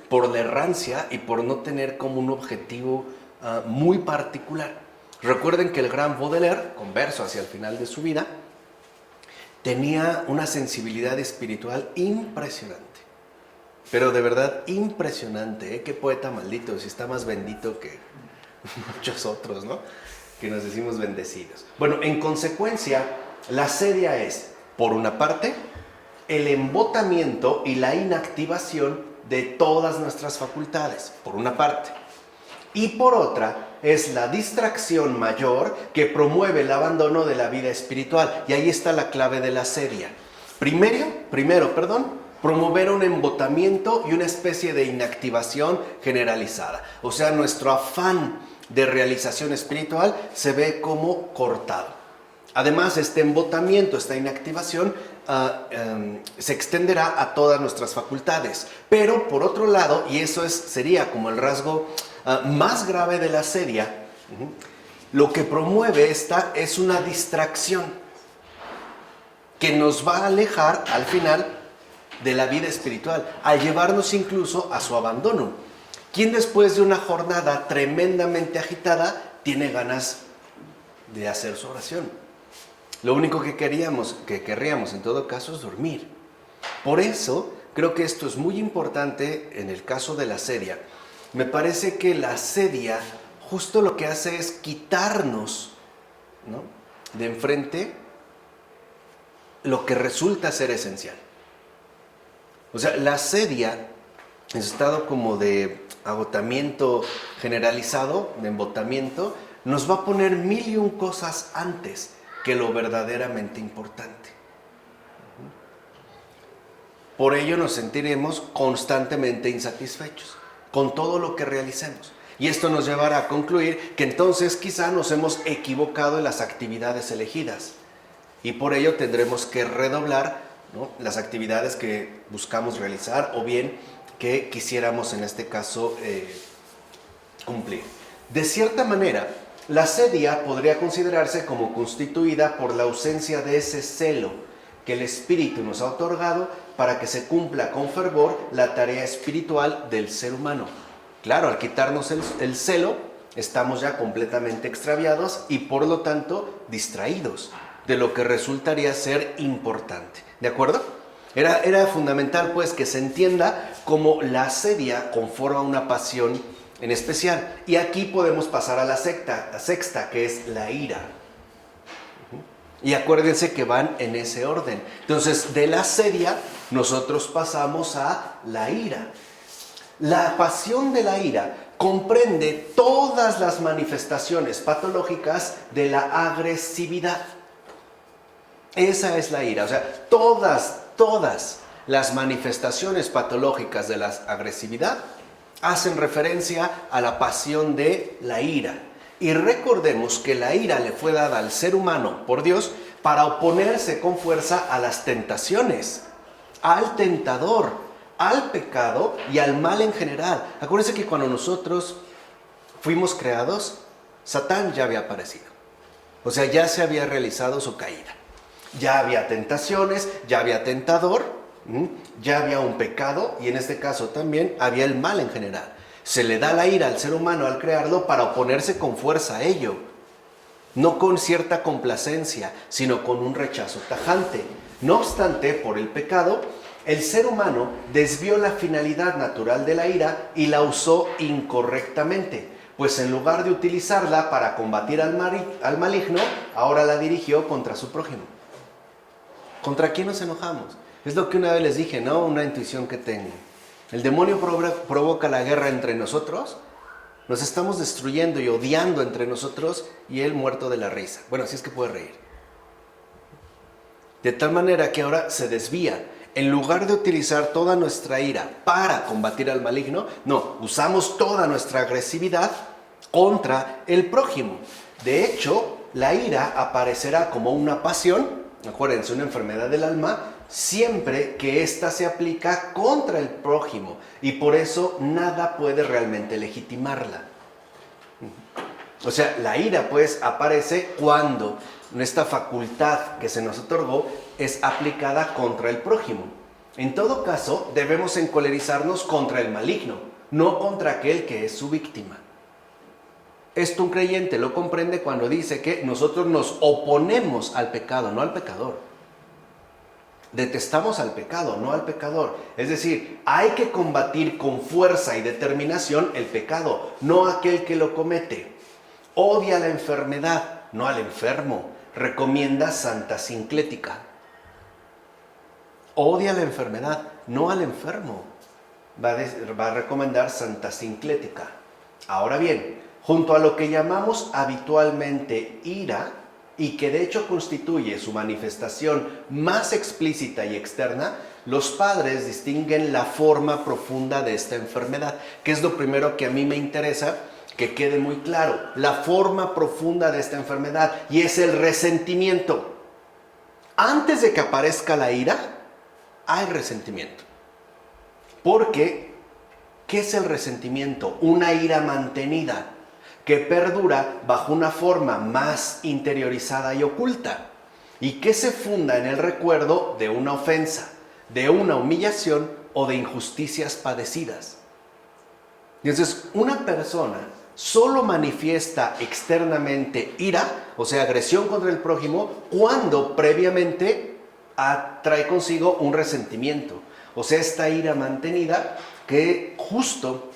por la errancia y por no tener como un objetivo muy particular. Recuerden que el gran Baudelaire, converso hacia el final de su vida, tenía una sensibilidad espiritual impresionante. Pero de verdad impresionante, ¿eh? Qué poeta maldito, si está más bendito que muchos otros, ¿no?, que nos decimos bendecidos. Bueno, en consecuencia, la asedia es, por una parte, el embotamiento y la inactivación de todas nuestras facultades, por una parte. Y por otra, es la distracción mayor que promueve el abandono de la vida espiritual. Y ahí está la clave de la asedia. Primero, promover un embotamiento y una especie de inactivación generalizada. O sea, nuestro afán de realización espiritual se ve como cortado. Además, este embotamiento, esta inactivación, se extenderá a todas nuestras facultades. Pero, por otro lado, y eso sería como el rasgo más grave de la sedia, lo que promueve esta es una distracción que nos va a alejar al final de la vida espiritual, al llevarnos incluso a su abandono. ¿Quién después de una jornada tremendamente agitada tiene ganas de hacer su oración? Lo único que querríamos en todo caso es dormir. Por eso creo que esto es muy importante en el caso de la sedia. Me parece que la sedia justo lo que hace es quitarnos, ¿no?, de enfrente lo que resulta ser esencial. O sea, la sedia, en su estado como de agotamiento generalizado, de embotamiento, nos va a poner mil y un cosas antes que lo verdaderamente importante. Por ello nos sentiremos constantemente insatisfechos con todo lo que realicemos. Y esto nos llevará a concluir que entonces quizá nos hemos equivocado en las actividades elegidas. Y por ello tendremos que redoblar, ¿no?, las actividades que buscamos realizar o bien que quisiéramos en este caso cumplir. De cierta manera, la sedia podría considerarse como constituida por la ausencia de ese celo que el Espíritu nos ha otorgado para que se cumpla con fervor la tarea espiritual del ser humano. Claro, al quitarnos el celo, estamos ya completamente extraviados y por lo tanto distraídos de lo que resultaría ser importante. ¿De acuerdo? Era fundamental pues que se entienda cómo la sedia conforma una pasión en especial. Y aquí podemos pasar a la sexta, que es la ira. Y acuérdense que van en ese orden. Entonces, de la sedia, nosotros pasamos a la ira. La pasión de la ira comprende todas las manifestaciones patológicas de la agresividad. Esa es la ira. O sea, todas las manifestaciones patológicas de la agresividad hacen referencia a la pasión de la ira. Y recordemos que la ira le fue dada al ser humano por Dios para oponerse con fuerza a las tentaciones, al tentador, al pecado y al mal en general. Acuérdense que cuando nosotros fuimos creados, Satán ya había aparecido. O sea, ya se había realizado su caída. Ya había tentaciones, ya había tentador, ya había un pecado y en este caso también había el mal en general. Se le da la ira al ser humano al crearlo para oponerse con fuerza a ello. No con cierta complacencia, sino con un rechazo tajante. No obstante, por el pecado, el ser humano desvió la finalidad natural de la ira y la usó incorrectamente. Pues en lugar de utilizarla para combatir al maligno, ahora la dirigió contra su prójimo. ¿Contra quién nos enojamos? Es lo que una vez les dije, ¿no? Una intuición que tengo. El demonio provoca la guerra entre nosotros, nos estamos destruyendo y odiando entre nosotros y él muerto de la risa. Bueno, así es que puede reír. De tal manera que ahora se desvía. En lugar de utilizar toda nuestra ira para combatir al maligno, no, usamos toda nuestra agresividad contra el prójimo. De hecho, la ira aparecerá como una pasión, acuérdense, una enfermedad del alma, siempre que ésta se aplica contra el prójimo y por eso nada puede realmente legitimarla. O sea, la ira pues aparece cuando esta facultad que se nos otorgó es aplicada contra el prójimo. En todo caso, debemos encolerizarnos contra el maligno, no contra aquel que es su víctima. Esto un creyente lo comprende cuando dice que nosotros nos oponemos al pecado, no al pecador. Detestamos al pecado, no al pecador. Es decir, hay que combatir con fuerza y determinación el pecado, no aquel que lo comete. Odia la enfermedad, no al enfermo. Recomienda Santa Sinclética. Odia la enfermedad, no al enfermo. Va a recomendar Santa Sinclética. Ahora bien, junto a lo que llamamos habitualmente ira, y que de hecho constituye su manifestación más explícita y externa, los padres distinguen la forma profunda de esta enfermedad, que es lo primero que a mí me interesa que quede muy claro. La forma profunda de esta enfermedad, y es el resentimiento. Antes de que aparezca la ira, hay resentimiento. Porque ¿Qué es el resentimiento? Una ira mantenida que perdura bajo una forma más interiorizada y oculta y que se funda en el recuerdo de una ofensa, de una humillación o de injusticias padecidas. Entonces, una persona solo manifiesta externamente ira, o sea, agresión contra el prójimo, cuando previamente trae consigo un resentimiento. O sea, esta ira mantenida que justo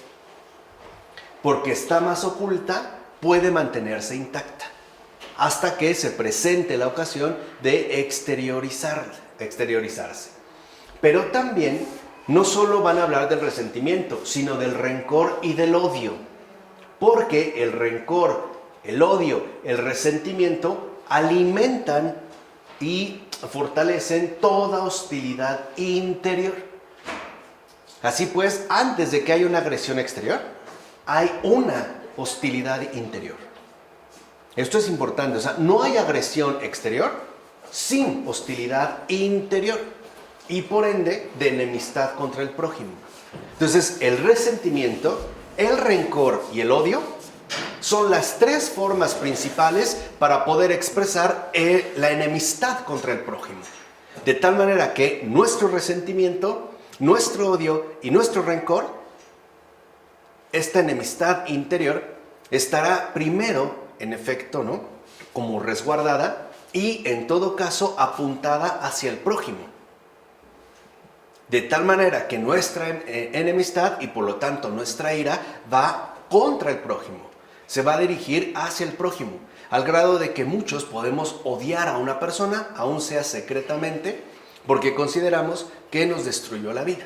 porque está más oculta puede mantenerse intacta hasta que se presente la ocasión de exteriorizarse. Pero también no solo van a hablar del resentimiento, sino del rencor y del odio. Porque el rencor, el odio, el resentimiento alimentan y fortalecen toda hostilidad interior. Así pues, antes de que haya una agresión exterior, hay una hostilidad interior. Esto es importante, o sea, no hay agresión exterior sin hostilidad interior y por ende de enemistad contra el prójimo. Entonces, el resentimiento, el rencor y el odio son las tres formas principales para poder expresar la enemistad contra el prójimo. De tal manera que nuestro resentimiento, nuestro odio y nuestro rencor, esta enemistad interior, estará primero, en efecto, ¿no?, como resguardada y en todo caso apuntada hacia el prójimo. De tal manera que nuestra enemistad y por lo tanto nuestra ira va contra el prójimo. Se va a dirigir hacia el prójimo, al grado de que muchos podemos odiar a una persona, aun sea secretamente, porque consideramos que nos destruyó la vida.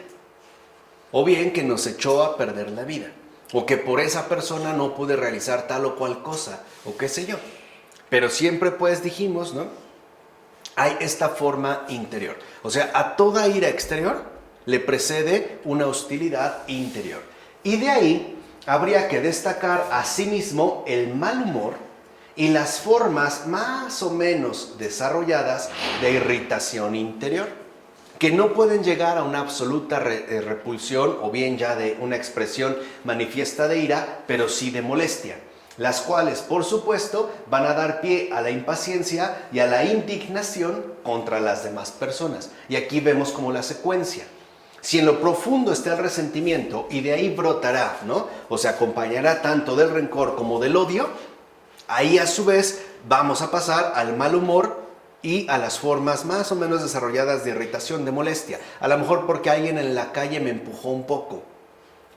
O bien que nos echó a perder la vida. O que por esa persona no pude realizar tal o cual cosa, o qué sé yo. Pero siempre pues dijimos, ¿no?, hay esta forma interior. O sea, a toda ira exterior le precede una hostilidad interior. Y de ahí habría que destacar asimismo el mal humor y las formas más o menos desarrolladas de irritación interior, que no pueden llegar a una absoluta repulsión o bien ya de una expresión manifiesta de ira, pero sí de molestia, las cuales por supuesto van a dar pie a la impaciencia y a la indignación contra las demás personas. Y aquí vemos como la secuencia. Si en lo profundo está el resentimiento y de ahí brotará, ¿no?, o sea, acompañará tanto del rencor como del odio, ahí a su vez vamos a pasar al mal humor y a las formas más o menos desarrolladas de irritación, de molestia. A lo mejor porque alguien en la calle me empujó un poco.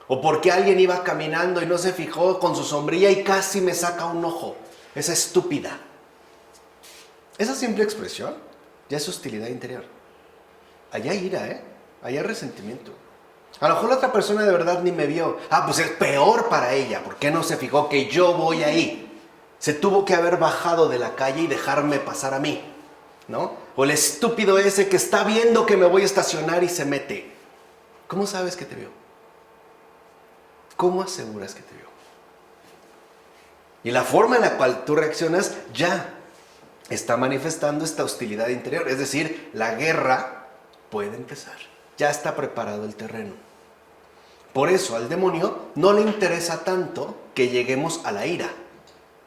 O porque alguien iba caminando y no se fijó con su sombrilla y casi me saca un ojo. Esa estúpida. Esa simple expresión ya es hostilidad interior. Allá hay ira, allá hay resentimiento. A lo mejor la otra persona de verdad ni me vio. Pues es peor para ella. ¿Por qué no se fijó que yo voy ahí? Se tuvo que haber bajado de la calle y dejarme pasar a mí, ¿no? O el estúpido ese que está viendo que me voy a estacionar y se mete. ¿Cómo sabes que te vio? ¿Cómo aseguras que te vio? Y la forma en la cual tú reaccionas ya está manifestando esta hostilidad interior. Es decir, la guerra puede empezar. Ya está preparado el terreno. Por eso al demonio no le interesa tanto que lleguemos a la ira,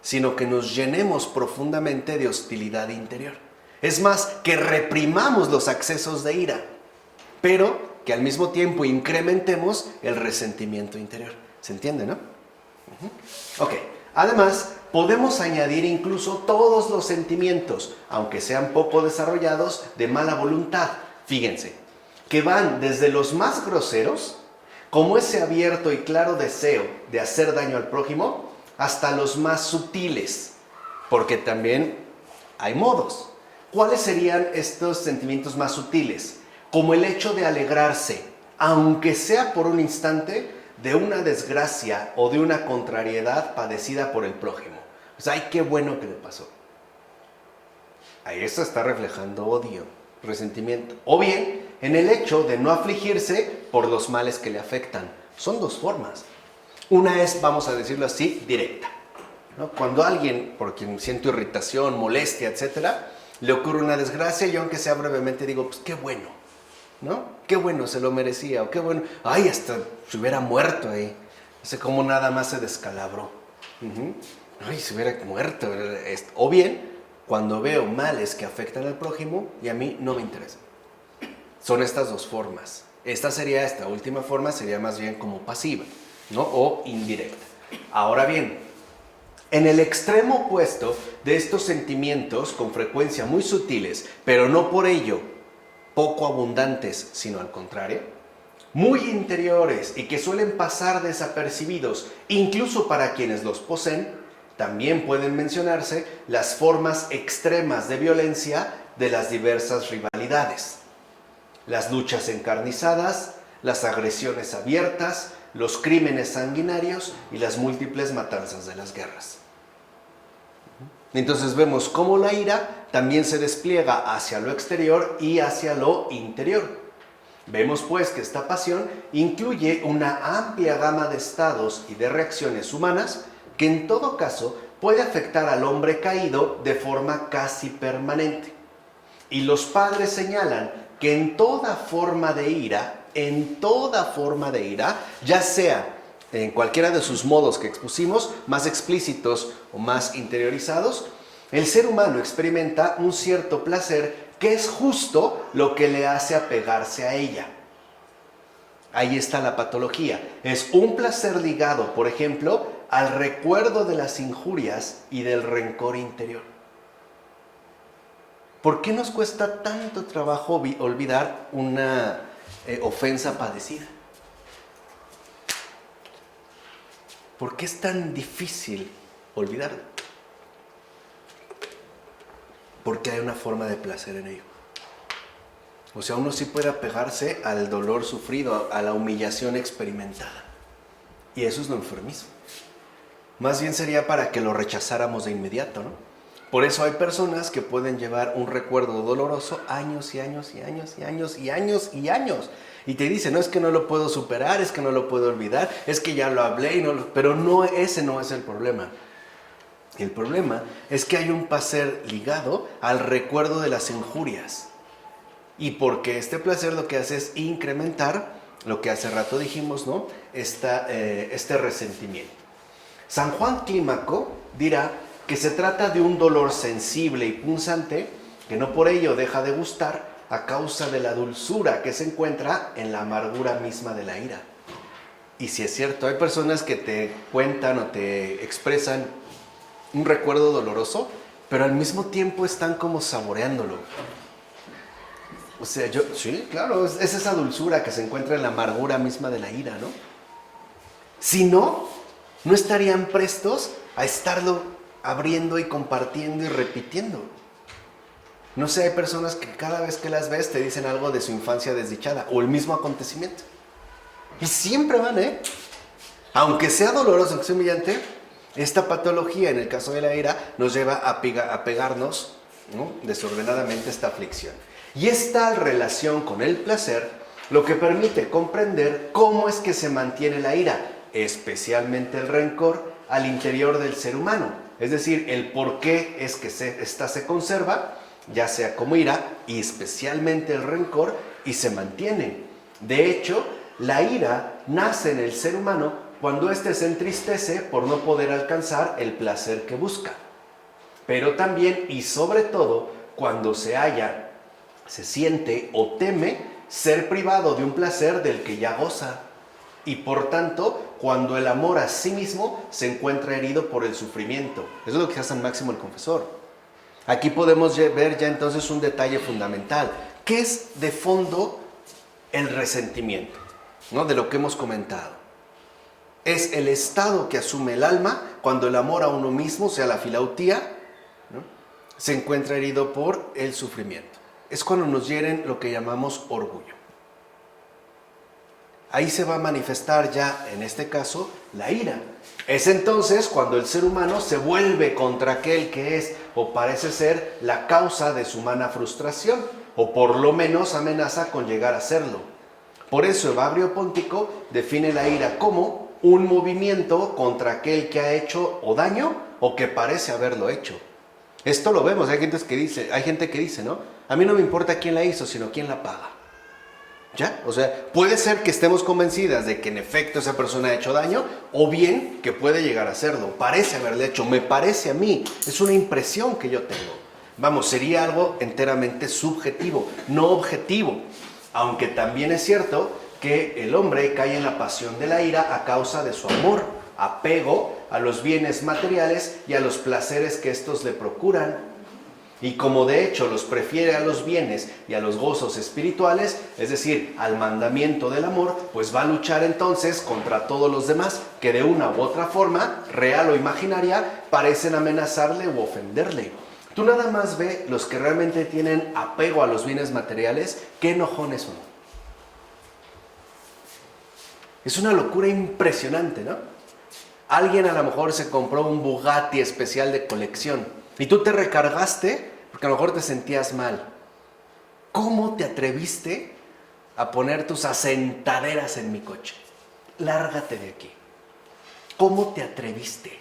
sino que nos llenemos profundamente de hostilidad interior. Es más, que reprimamos los accesos de ira, pero que al mismo tiempo incrementemos el resentimiento interior. ¿Se entiende, no? Ok. Además, podemos añadir incluso todos los sentimientos, aunque sean poco desarrollados, de mala voluntad. Fíjense, que van desde los más groseros, como ese abierto y claro deseo de hacer daño al prójimo, hasta los más sutiles, porque también hay modos. ¿Cuáles serían estos sentimientos más sutiles? Como el hecho de alegrarse, aunque sea por un instante, de una desgracia o de una contrariedad padecida por el prójimo. Pues, ¡ay, qué bueno que le pasó! Ahí eso está reflejando odio, resentimiento. O bien, en el hecho de no afligirse por los males que le afectan. Son dos formas. Una es, vamos a decirlo así, directa, ¿no? Cuando alguien, por quien siento irritación, molestia, etcétera, le ocurre una desgracia, yo aunque sea brevemente digo, pues qué bueno, ¿no? Qué bueno, se lo merecía, o qué bueno, ay, hasta se hubiera muerto ahí. No sé cómo nada más se descalabró. Uh-huh. Ay, se hubiera muerto. O bien, cuando veo males que afectan al prójimo y a mí no me interesan. Son estas dos formas. Esta última forma sería más bien como pasiva, ¿no? O indirecta. Ahora bien, en el extremo opuesto de estos sentimientos, con frecuencia muy sutiles, pero no por ello poco abundantes, sino al contrario, muy interiores y que suelen pasar desapercibidos, incluso para quienes los poseen, también pueden mencionarse las formas extremas de violencia de las diversas rivalidades. Las luchas encarnizadas, las agresiones abiertas, los crímenes sanguinarios y las múltiples matanzas de las guerras. Entonces vemos cómo la ira también se despliega hacia lo exterior y hacia lo interior. Vemos pues que esta pasión incluye una amplia gama de estados y de reacciones humanas que en todo caso puede afectar al hombre caído de forma casi permanente. Y los padres señalan que en toda forma de ira, ya sea en cualquiera de sus modos que expusimos, más explícitos o más interiorizados, el ser humano experimenta un cierto placer que es justo lo que le hace apegarse a ella. Ahí está la patología. Es un placer ligado, por ejemplo, al recuerdo de las injurias y del rencor interior. ¿Por qué nos cuesta tanto trabajo olvidar una ofensa padecida? ¿Por qué es tan difícil olvidarlo? Porque hay una forma de placer en ello. O sea, uno sí puede apegarse al dolor sufrido, a la humillación experimentada. Y eso es lo enfermizo. Más bien sería para que lo rechazáramos de inmediato, ¿no? Por eso hay personas que pueden llevar un recuerdo doloroso años y años y años y años y años y años. Y te dicen, no, es que no lo puedo superar, es que no lo puedo olvidar, es que ya lo hablé, pero no, ese no es el problema. El problema es que hay un placer ligado al recuerdo de las injurias. Y porque este placer lo que hace es incrementar lo que hace rato dijimos, ¿no? Este resentimiento. San Juan Clímaco dirá que se trata de un dolor sensible y punzante que no por ello deja de gustar a causa de la dulzura que se encuentra en la amargura misma de la ira. Y si es cierto, hay personas que te cuentan o te expresan un recuerdo doloroso, pero al mismo tiempo están como saboreándolo. O sea, sí, claro, es esa dulzura que se encuentra en la amargura misma de la ira, ¿no? Si no, no estarían prestos a estarlo abriendo y compartiendo y repitiendo. No sé, hay personas que cada vez que las ves te dicen algo de su infancia desdichada o el mismo acontecimiento. Y siempre van, aunque sea doloroso, aunque sea humillante, esta patología, en el caso de la ira, nos lleva a pegarnos, ¿no?, desordenadamente a esta aflicción. Y esta relación con el placer lo que permite comprender cómo es que se mantiene la ira, especialmente el rencor, al interior del ser humano. Es decir, el por qué es que esta se conserva, ya sea como ira, y especialmente el rencor, y se mantiene. De hecho, la ira nace en el ser humano cuando éste se entristece por no poder alcanzar el placer que busca. Pero también y sobre todo cuando se siente o teme ser privado de un placer del que ya goza. Y por tanto, cuando el amor a sí mismo se encuentra herido por el sufrimiento. Eso es lo que hace San Máximo el Confesor. Aquí podemos ver ya entonces un detalle fundamental. ¿Qué es de fondo el resentimiento? ¿No? De lo que hemos comentado. Es el estado que asume el alma cuando el amor a uno mismo, o sea, la filautía, ¿no?, se encuentra herido por el sufrimiento. Es cuando nos hieren lo que llamamos orgullo. Ahí se va a manifestar ya, en este caso, la ira. Es entonces cuando el ser humano se vuelve contra aquel que es o parece ser la causa de su humana frustración, o por lo menos amenaza con llegar a serlo. Por eso Evagrio Póntico define la ira como un movimiento contra aquel que ha hecho o daño o que parece haberlo hecho. Esto lo vemos, hay gente que dice, ¿no? A mí no me importa quién la hizo, sino quién la paga. ¿Ya? O sea, puede ser que estemos convencidas de que en efecto esa persona ha hecho daño, o bien que puede llegar a hacerlo. Parece haberle hecho, me parece a mí. Es una impresión que yo tengo. Vamos, sería algo enteramente subjetivo, no objetivo. Aunque también es cierto que el hombre cae en la pasión de la ira a causa de su amor, apego a los bienes materiales y a los placeres que estos le procuran. Y como de hecho los prefiere a los bienes y a los gozos espirituales, es decir, al mandamiento del amor, pues va a luchar entonces contra todos los demás que de una u otra forma, real o imaginaria, parecen amenazarle u ofenderle. Tú nada más ve los que realmente tienen apego a los bienes materiales, qué enojones son. Es una locura impresionante, ¿no? Alguien a lo mejor se compró un Bugatti especial de colección y tú te recargaste porque a lo mejor te sentías mal. ¿Cómo te atreviste a poner tus asentaderas en mi coche? Lárgate de aquí. ¿Cómo te atreviste?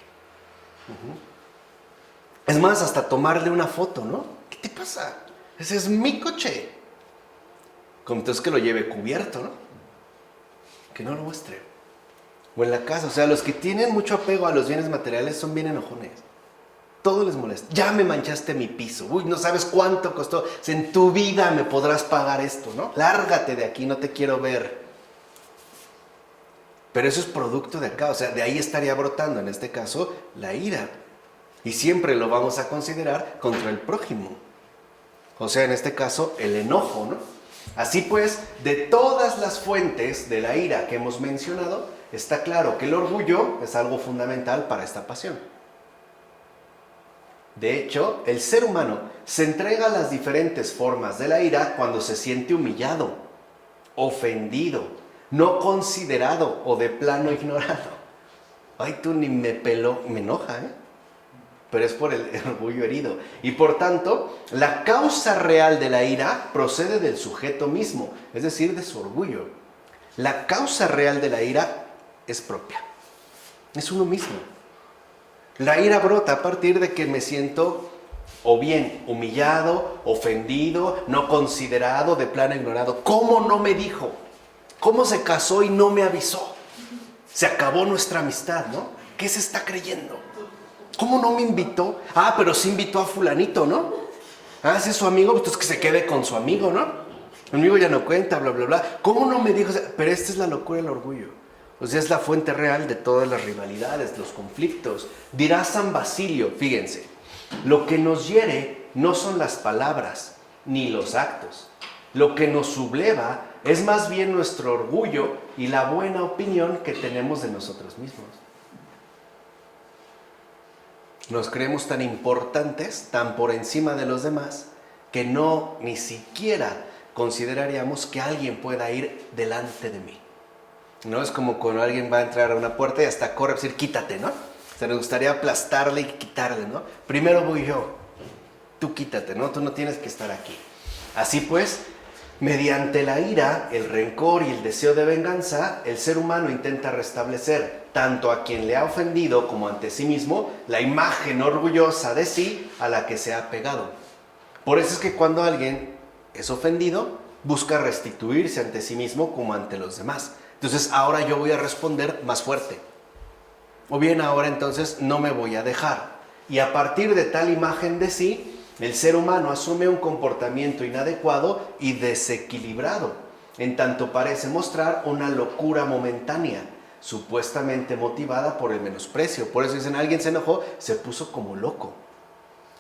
Es más, hasta tomarle una foto, ¿no? ¿Qué te pasa? Ese es mi coche. Como entonces que lo lleve cubierto, ¿no? Que no lo muestre. O en la casa, o sea, los que tienen mucho apego a los bienes materiales son bien enojones. Todo les molesta. Ya me manchaste mi piso. Uy, no sabes cuánto costó. O sea, en tu vida me podrás pagar esto, ¿no? Lárgate de aquí, no te quiero ver. Pero eso es producto de acá. O sea, de ahí estaría brotando, en este caso, la ira. Y siempre lo vamos a considerar contra el prójimo. O sea, en este caso, el enojo, ¿no? Así pues, de todas las fuentes de la ira que hemos mencionado, está claro que el orgullo es algo fundamental para esta pasión. De hecho, el ser humano se entrega a las diferentes formas de la ira cuando se siente humillado, ofendido, no considerado o de plano ignorado. Ay, tú ni me peló, me enoja, ¿eh? Pero es por el orgullo herido. Y por tanto, la causa real de la ira procede del sujeto mismo, es decir, de su orgullo. La causa real de la ira es propia, es uno mismo. La ira brota a partir de que me siento o bien humillado, ofendido, no considerado, de plano ignorado. ¿Cómo no me dijo? ¿Cómo se casó y no me avisó? Se acabó nuestra amistad, ¿no? ¿Qué se está creyendo? ¿Cómo no me invitó? Ah, pero sí invitó a fulanito, ¿no? Ah, ese es su amigo, pues que se quede con su amigo, ¿no? El amigo ya no cuenta, bla, bla, bla. ¿Cómo no me dijo? Pero esta es la locura del orgullo. O sea, es la fuente real de todas las rivalidades, los conflictos. Dirá San Basilio, fíjense, lo que nos hiere no son las palabras ni los actos. Lo que nos subleva es más bien nuestro orgullo y la buena opinión que tenemos de nosotros mismos. Nos creemos tan importantes, tan por encima de los demás, que no ni siquiera consideraríamos que alguien pueda ir delante de mí. ¿No? Es como cuando alguien va a entrar a una puerta y hasta corre a decir, quítate, ¿no? O sea, nos gustaría aplastarle y quitarle, ¿no? Primero voy yo, tú quítate, ¿no? Tú no tienes que estar aquí. Así pues, mediante la ira, el rencor y el deseo de venganza, el ser humano intenta restablecer tanto a quien le ha ofendido como ante sí mismo la imagen orgullosa de sí a la que se ha pegado. Por eso es que cuando alguien es ofendido, busca restituirse ante sí mismo como ante los demás. Entonces ahora yo voy a responder más fuerte. O bien ahora entonces no me voy a dejar. Y a partir de tal imagen de sí, el ser humano asume un comportamiento inadecuado y desequilibrado, en tanto parece mostrar una locura momentánea, supuestamente motivada por el menosprecio. Por eso dicen, alguien se enojó, se puso como loco.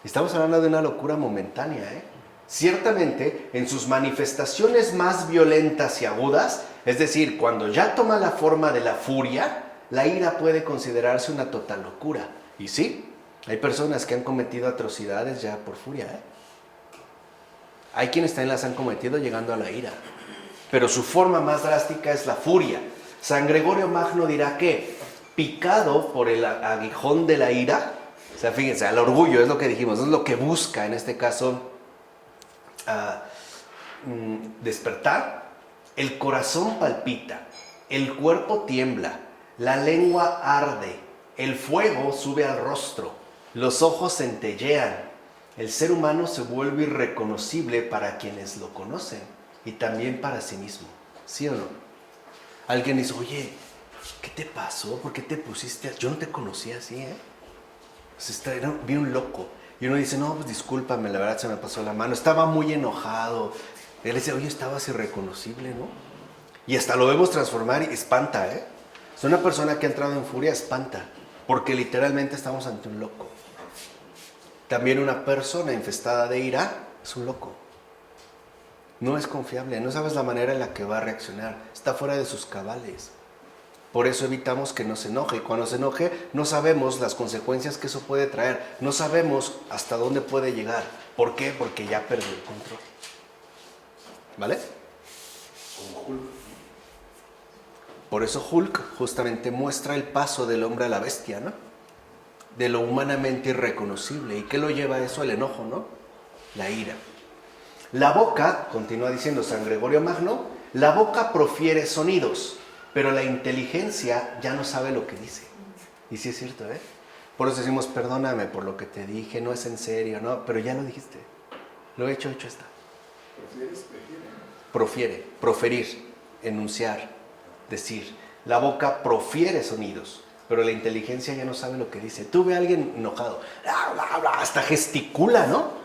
Estamos hablando de una locura momentánea, ¿eh? Ciertamente, en sus manifestaciones más violentas y agudas, es decir, cuando ya toma la forma de la furia, la ira puede considerarse una total locura. Y sí, hay personas que han cometido atrocidades ya por furia, ¿eh? Hay quienes también las han cometido llegando a la ira. Pero su forma más drástica es la furia. San Gregorio Magno dirá que, picado por el aguijón de la ira, o sea, fíjense, al orgullo es lo que dijimos, es lo que busca en este caso despertar, el corazón palpita, el cuerpo tiembla, la lengua arde, el fuego sube al rostro, los ojos centellean, el ser humano se vuelve irreconocible para quienes lo conocen y también para sí mismo. ¿Sí o no? Alguien dice, oye, ¿qué te pasó? ¿Por qué te pusiste así? Yo no te conocía así, ¿eh? Pues vi un loco. Y uno dice, no, pues discúlpame, la verdad se me pasó la mano. Estaba muy enojado. Él dice, oye, estabas irreconocible, ¿no? Y hasta lo vemos transformar y espanta, ¿eh? Es una persona que ha entrado en furia, espanta. Porque literalmente estamos ante un loco. También una persona infestada de ira es un loco. No es confiable, no sabes la manera en la que va a reaccionar. Está fuera de sus cabales. Por eso evitamos que no se enoje. Y cuando se enoje, no sabemos las consecuencias que eso puede traer. No sabemos hasta dónde puede llegar. ¿Por qué? Porque ya perdió el control. ¿Vale? Como Hulk. Por eso Hulk justamente muestra el paso del hombre a la bestia, ¿no? De lo humanamente irreconocible. ¿Y qué lo lleva a eso? El enojo, ¿no? La ira. La boca, continúa diciendo San Gregorio Magno, la boca profiere sonidos, pero la inteligencia ya no sabe lo que dice. Y sí es cierto, ¿eh? Por eso decimos, perdóname por lo que te dije, no es en serio, ¿no? Pero ya lo dijiste. Lo he hecho está. Profiere, proferir, enunciar, decir. La boca profiere sonidos, pero la inteligencia ya no sabe lo que dice. Tú ve a alguien enojado, hasta gesticula, ¿no?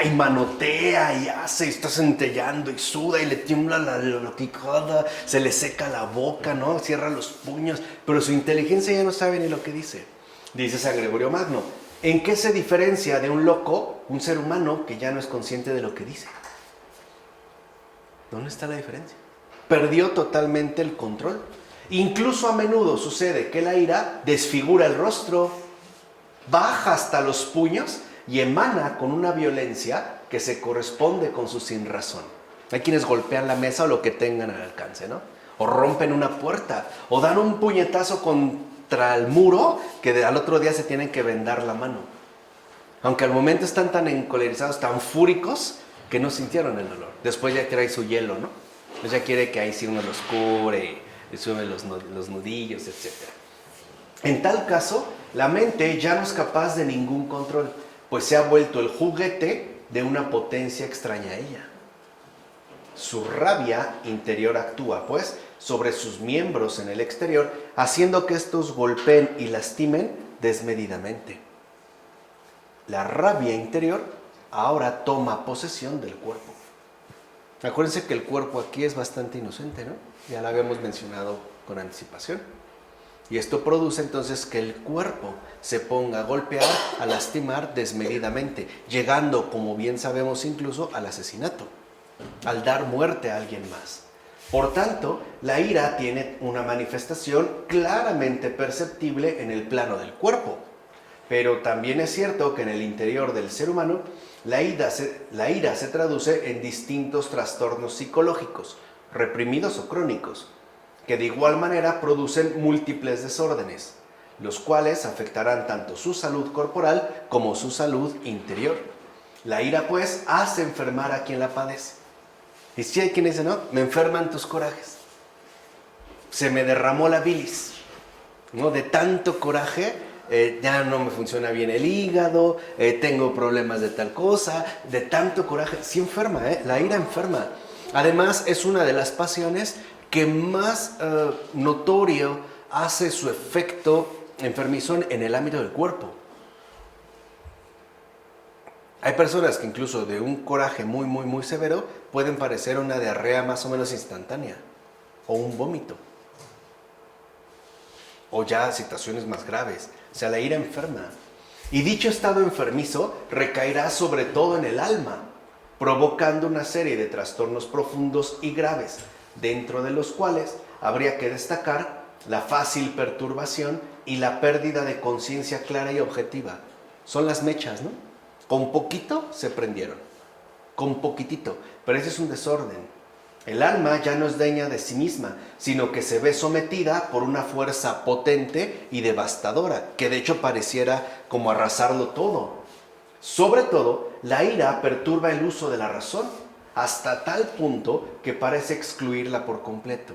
Y manotea y hace, y está centellando y suda y le tiembla la quijada, se le seca la boca, ¿no? Cierra los puños, pero su inteligencia ya no sabe ni lo que dice. Dice San Gregorio Magno, ¿en qué se diferencia de un loco, un ser humano que ya no es consciente de lo que dice? ¿Dónde está la diferencia? Perdió totalmente el control. Incluso a menudo sucede que la ira desfigura el rostro, baja hasta los puños y emana con una violencia que se corresponde con su sinrazón. Hay quienes golpean la mesa o lo que tengan al alcance, ¿no? O rompen una puerta, o dan un puñetazo contra el muro que al otro día se tienen que vendar la mano. Aunque al momento están tan encolerizados, tan fúricos, que no sintieron el dolor. Después ya trae su hielo, ¿no? Pues ya quiere que ahí sí uno los cure, le sube los nudillos, etc. En tal caso, la mente ya no es capaz de ningún control, pues se ha vuelto el juguete de una potencia extraña a ella. Su rabia interior actúa, pues, sobre sus miembros en el exterior, haciendo que estos golpeen y lastimen desmedidamente. La rabia interior ahora toma posesión del cuerpo. Acuérdense que el cuerpo aquí es bastante inocente, ¿no? Ya lo habíamos mencionado con anticipación. Y esto produce entonces que el cuerpo se ponga a golpear, a lastimar desmedidamente, llegando, como bien sabemos, incluso al asesinato, al dar muerte a alguien más. Por tanto, la ira tiene una manifestación claramente perceptible en el plano del cuerpo. Pero también es cierto que en el interior del ser humano, la ira se traduce en distintos trastornos psicológicos, reprimidos o crónicos, que de igual manera producen múltiples desórdenes, los cuales afectarán tanto su salud corporal como su salud interior. La ira, pues, hace enfermar a quien la padece. Y si hay quien dice, no, me enferman tus corajes. Se me derramó la bilis, ¿no? De tanto coraje, ya no me funciona bien el hígado, tengo problemas de tal cosa, de tanto coraje. Sí enferma, la ira enferma. Además, es una de las pasiones que más notorio hace su efecto enfermizo en el ámbito del cuerpo. Hay personas que incluso de un coraje muy, muy, muy severo pueden padecer una diarrea más o menos instantánea o un vómito o ya situaciones más graves. O sea, la ira enferma. Y dicho estado enfermizo recaerá sobre todo en el alma, provocando una serie de trastornos profundos y graves, dentro de los cuales habría que destacar la fácil perturbación y la pérdida de conciencia clara y objetiva. Son las mechas, ¿no? Con poquito se prendieron, con poquitito, pero ese es un desorden. El alma ya no es dueña de sí misma, sino que se ve sometida por una fuerza potente y devastadora, que de hecho pareciera como arrasarlo todo. Sobre todo, la ira perturba el uso de la razón, hasta tal punto que parece excluirla por completo.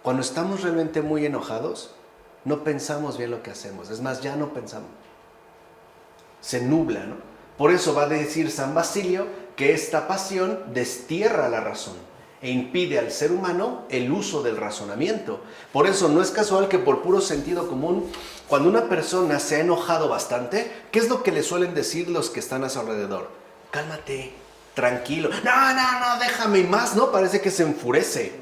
Cuando estamos realmente muy enojados, no pensamos bien lo que hacemos. Es más, ya no pensamos. Se nubla, ¿no? Por eso va a decir San Basilio que esta pasión destierra la razón, e impide al ser humano el uso del razonamiento. Por eso no es casual que por puro sentido común, cuando una persona se ha enojado bastante, ¿qué es lo que le suelen decir los que están a su alrededor? Cálmate, tranquilo. No, déjame y más, ¿no? Parece que se enfurece.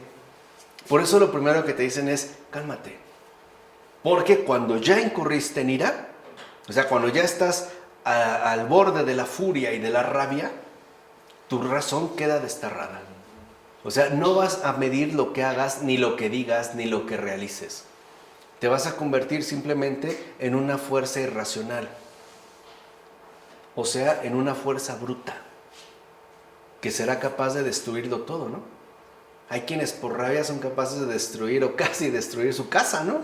Por eso lo primero que te dicen es, cálmate. Porque cuando ya incurriste en ira, o sea, cuando ya estás al borde de la furia y de la rabia, tu razón queda desterrada. O sea, no vas a medir lo que hagas, ni lo que digas, ni lo que realices. Te vas a convertir simplemente en una fuerza irracional. O sea, en una fuerza bruta, que será capaz de destruirlo todo, ¿no? Hay quienes por rabia son capaces de destruir o casi destruir su casa, ¿no?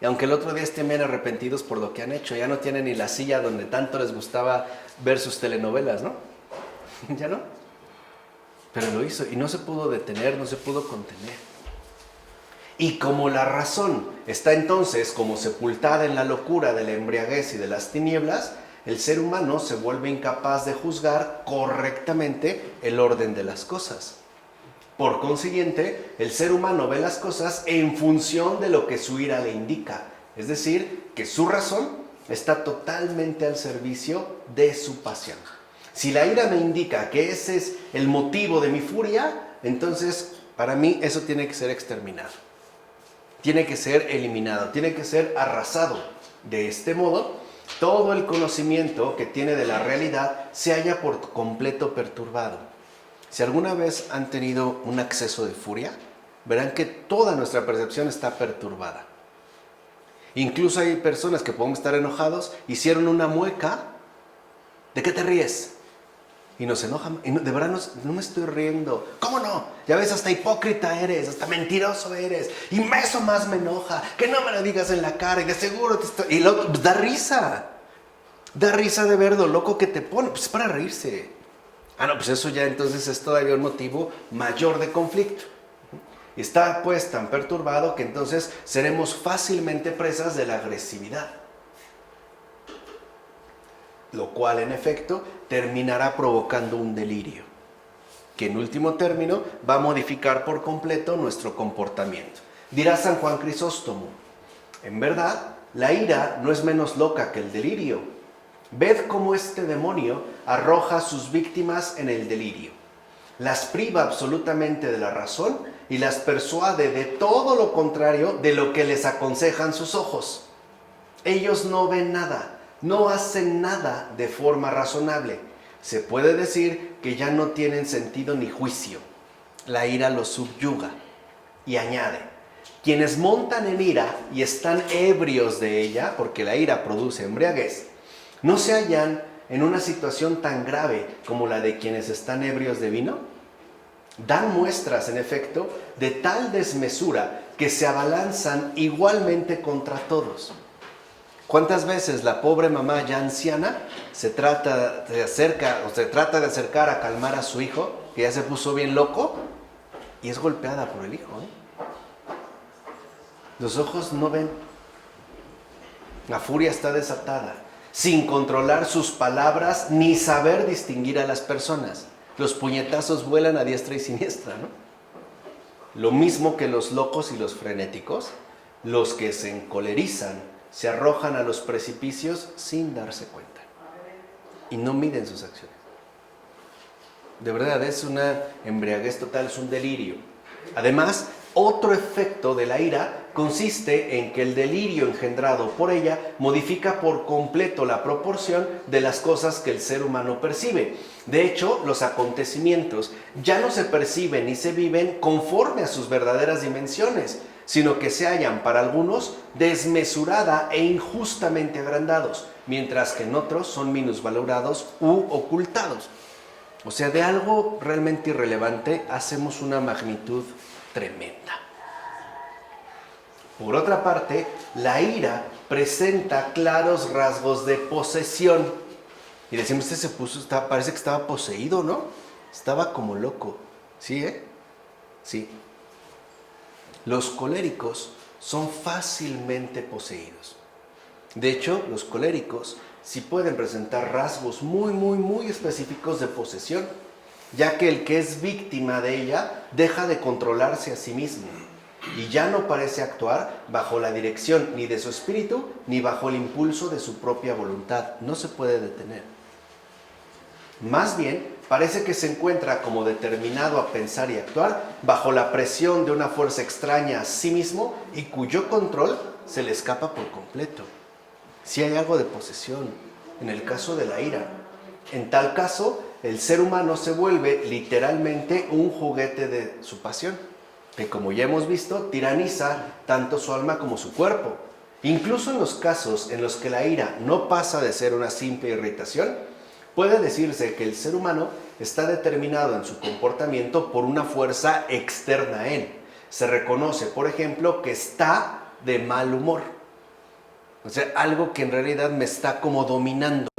Y aunque el otro día estén bien arrepentidos por lo que han hecho, ya no tienen ni la silla donde tanto les gustaba ver sus telenovelas, ¿no? Ya no. Pero lo hizo y no se pudo detener, no se pudo contener. Y como la razón está entonces como sepultada en la locura de la embriaguez y de las tinieblas, el ser humano se vuelve incapaz de juzgar correctamente el orden de las cosas. Por consiguiente, el ser humano ve las cosas en función de lo que su ira le indica. Es decir, que su razón está totalmente al servicio de su pasión. Si la ira me indica que ese es el motivo de mi furia, entonces para mí eso tiene que ser exterminado. Tiene que ser eliminado, tiene que ser arrasado. De este modo, todo el conocimiento que tiene de la realidad se halla por completo perturbado. Si alguna vez han tenido un acceso de furia, verán que toda nuestra percepción está perturbada. Incluso hay personas que podemos estar enojados, hicieron una mueca. ¿De qué te ríes? Y nos enojan. Y de verdad no me estoy riendo. ¿Cómo no? Ya ves, hasta hipócrita eres, hasta mentiroso eres. Y eso más me enoja. Que no me lo digas en la cara y de seguro te estoy... Y luego, pues, da risa. Da risa de ver lo loco que te pone. Pues es para reírse. No, pues eso ya entonces es todavía un motivo mayor de conflicto. Está pues tan perturbado que entonces seremos fácilmente presas de la agresividad. Lo cual en efecto terminará provocando un delirio, que en último término va a modificar por completo nuestro comportamiento. Dirá San Juan Crisóstomo, en verdad, la ira no es menos loca que el delirio. Ved cómo este demonio arroja a sus víctimas en el delirio. Las priva absolutamente de la razón y las persuade de todo lo contrario de lo que les aconsejan sus ojos. Ellos no ven nada, no hacen nada de forma razonable. Se puede decir que ya no tienen sentido ni juicio. La ira los subyuga. Y añade, quienes montan en ira y están ebrios de ella, porque la ira produce embriaguez, no se hallan en una situación tan grave como la de quienes están ebrios de vino. Dan muestras, en efecto, de tal desmesura que se abalanzan igualmente contra todos. ¿Cuántas veces la pobre mamá ya anciana se trata de acercar a calmar a su hijo, que ya se puso bien loco, y es golpeada por el hijo, Los ojos no ven. La furia está desatada, sin controlar sus palabras ni saber distinguir a las personas. Los puñetazos vuelan a diestra y siniestra, Lo mismo que los locos y los frenéticos, los que se encolerizan, se arrojan a los precipicios sin darse cuenta y no miden sus acciones. De verdad, es una embriaguez total, es un delirio. Además, otro efecto de la ira consiste en que el delirio engendrado por ella modifica por completo la proporción de las cosas que el ser humano percibe. De hecho, los acontecimientos ya no se perciben ni se viven conforme a sus verdaderas dimensiones, sino que se hallan para algunos desmesurada e injustamente agrandados, mientras que en otros son minusvalorados u ocultados. O sea, de algo realmente irrelevante hacemos una magnitud tremenda. Por otra parte, la ira presenta claros rasgos de posesión. Y decimos, parece que estaba poseído, ¿no? Estaba como loco. ¿Sí, Sí. Los coléricos son fácilmente poseídos. De hecho, los coléricos sí pueden presentar rasgos muy específicos de posesión. ya que el que es víctima de ella deja de controlarse a sí mismo y ya no parece actuar bajo la dirección ni de su espíritu ni bajo el impulso de su propia voluntad. No se puede detener. Más bien, parece que se encuentra como determinado a pensar y actuar bajo la presión de una fuerza extraña a sí mismo y cuyo control se le escapa por completo. Si hay algo de posesión, en el caso de la ira. En tal caso, el ser humano se vuelve literalmente un juguete de su pasión, que como ya hemos visto, tiraniza tanto su alma como su cuerpo. Incluso en los casos en los que la ira no pasa de ser una simple irritación, puede decirse que el ser humano está determinado en su comportamiento por una fuerza externa a él. Se reconoce, por ejemplo, que está de mal humor. O sea, algo que en realidad me está como dominando.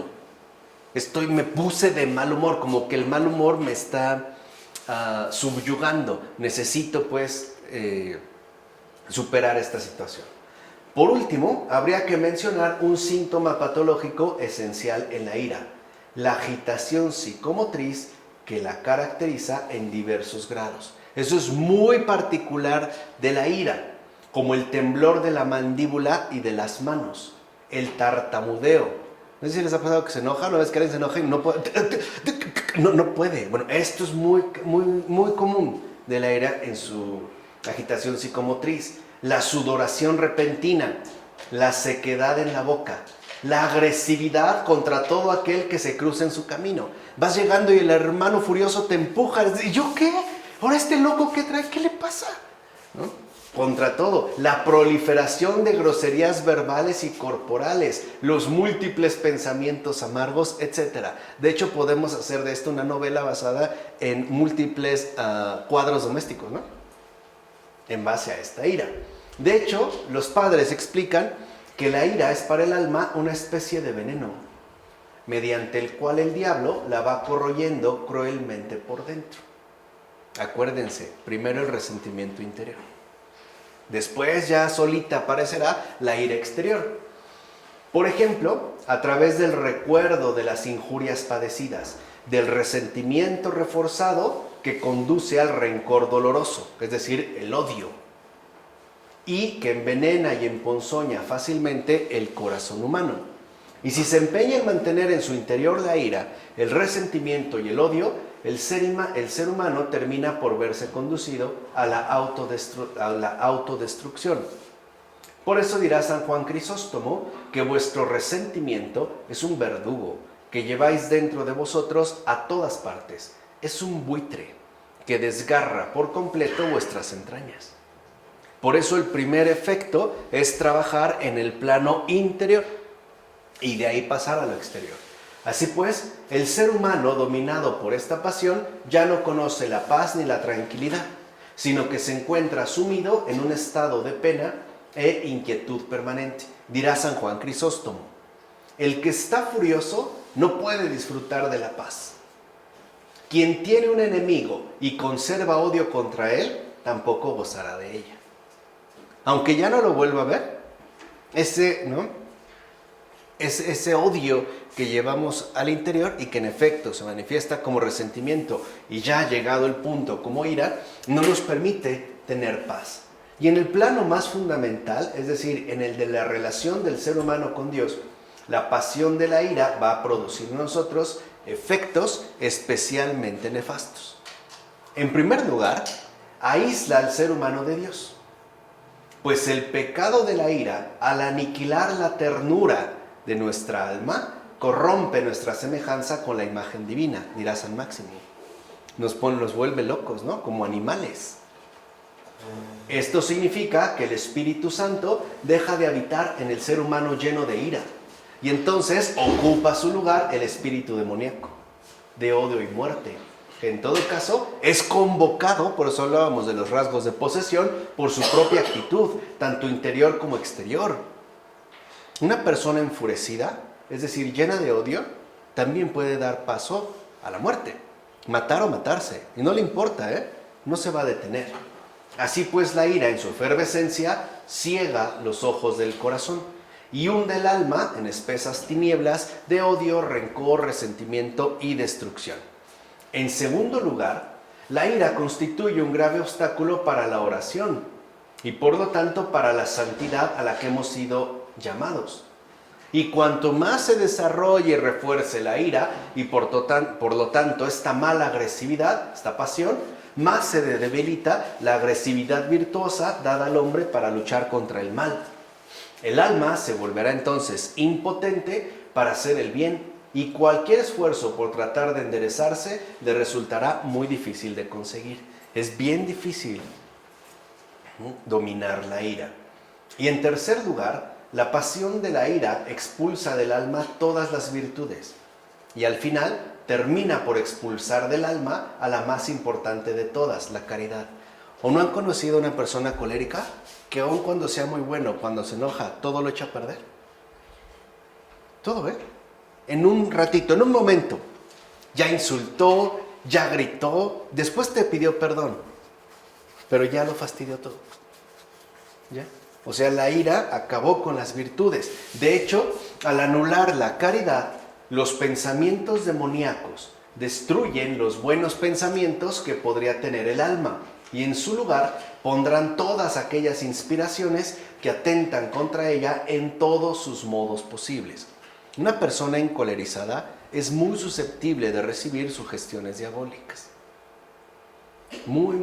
Me puse de mal humor, como que el mal humor me está subyugando. Necesito pues superar esta situación. Por último, habría que mencionar un síntoma patológico esencial en la ira: la agitación psicomotriz que la caracteriza en diversos grados. Eso es muy particular de la ira, como el temblor de la mandíbula y de las manos, el tartamudeo. No sé si les ha pasado que se enoja, una vez que alguien se enoja y no puede. No puede. Bueno, esto es muy común de la ira en su agitación psicomotriz. La sudoración repentina, la sequedad en la boca, la agresividad contra todo aquel que se cruza en su camino. Vas llegando y el hermano furioso te empuja. ¿Y yo qué? Ahora este loco que trae, ¿qué le pasa? ¿No? Contra todo, la proliferación de groserías verbales y corporales, los múltiples pensamientos amargos, etc. De hecho, podemos hacer de esto una novela basada en múltiples cuadros domésticos, ¿no? En base a esta ira. De hecho, los padres explican que la ira es para el alma una especie de veneno, mediante el cual el diablo la va corroyendo cruelmente por dentro. Acuérdense, primero el resentimiento interior. Después ya solita aparecerá la ira exterior. Por ejemplo, a través del recuerdo de las injurias padecidas, del resentimiento reforzado que conduce al rencor doloroso, es decir, el odio, y que envenena y emponzoña fácilmente el corazón humano. Y si se empeña en mantener en su interior la ira, el resentimiento y el odio, el ser humano termina por verse conducido a la autodestrucción. Por eso dirá San Juan Crisóstomo que vuestro resentimiento es un verdugo que lleváis dentro de vosotros a todas partes. Es un buitre que desgarra por completo vuestras entrañas. Por eso el primer efecto es trabajar en el plano interior y de ahí pasar a lo exterior. Así pues, el ser humano dominado por esta pasión ya no conoce la paz ni la tranquilidad, sino que se encuentra sumido en un estado de pena e inquietud permanente. Dirá San Juan Crisóstomo: el que está furioso no puede disfrutar de la paz. Quien tiene un enemigo y conserva odio contra él, tampoco gozará de ella. Aunque ya no lo vuelva a ver, ese odio que llevamos al interior y que en efecto se manifiesta como resentimiento y ya ha llegado el punto como ira, no nos permite tener paz. Y en el plano más fundamental, es decir, en el de la relación del ser humano con Dios, la pasión de la ira va a producir en nosotros efectos especialmente nefastos. En primer lugar, aísla al ser humano de Dios. Pues el pecado de la ira, al aniquilar la ternura de nuestra alma, corrompe nuestra semejanza con la imagen divina, dirá San Máximo. Nos vuelve locos, ¿no? Como animales. Esto significa que el Espíritu Santo deja de habitar en el ser humano lleno de ira, y entonces ocupa su lugar el espíritu demoníaco, de odio y muerte. En todo caso, es convocado, por eso hablábamos de los rasgos de posesión, por su propia actitud, tanto interior como exterior. Una persona enfurecida, es decir, llena de odio, también puede dar paso a la muerte, matar o matarse, y no le importa, no se va a detener. Así pues, la ira en su efervescencia ciega los ojos del corazón y hunde el alma en espesas tinieblas de odio, rencor, resentimiento y destrucción. En segundo lugar, la ira constituye un grave obstáculo para la oración y por lo tanto para la santidad a la que hemos sido llamados. Y cuanto más se desarrolle y refuerce la ira y por lo tanto esta mala agresividad, esta pasión, más se debilita la agresividad virtuosa dada al hombre para luchar contra el mal. El alma se volverá entonces impotente para hacer el bien y cualquier esfuerzo por tratar de enderezarse le resultará muy difícil de conseguir. Es bien difícil dominar la ira. Y en tercer lugar, la pasión de la ira expulsa del alma todas las virtudes y al final termina por expulsar del alma a la más importante de todas, la caridad. ¿O no han conocido a una persona colérica que aun cuando sea muy bueno, cuando se enoja, todo lo echa a perder? Todo, en un ratito, en un momento, ya insultó, ya gritó, después te pidió perdón, pero ya lo fastidió todo. ¿Ya? O sea, la ira acabó con las virtudes. De hecho, al anular la caridad, los pensamientos demoníacos destruyen los buenos pensamientos que podría tener el alma y en su lugar pondrán todas aquellas inspiraciones que atentan contra ella en todos sus modos posibles. Una persona encolerizada es muy susceptible de recibir sugestiones diabólicas. Muy.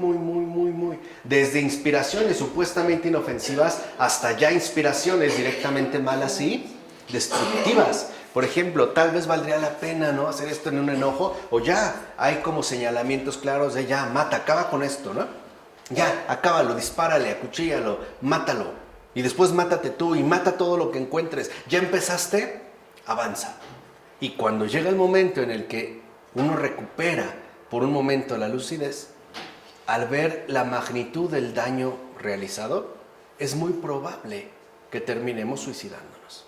Desde inspiraciones supuestamente inofensivas hasta ya inspiraciones directamente malas y destructivas. Por ejemplo, tal vez valdría la pena, ¿no?, hacer esto en un enojo, o ya hay como señalamientos claros de ya, mata, acaba con esto, ¿no? Ya, acábalo, dispárale, acuchíllalo, mátalo. Y después mátate tú y mata todo lo que encuentres. Ya empezaste, avanza. Y cuando llega el momento en el que uno recupera por un momento la lucidez, al ver la magnitud del daño realizado, es muy probable que terminemos suicidándonos.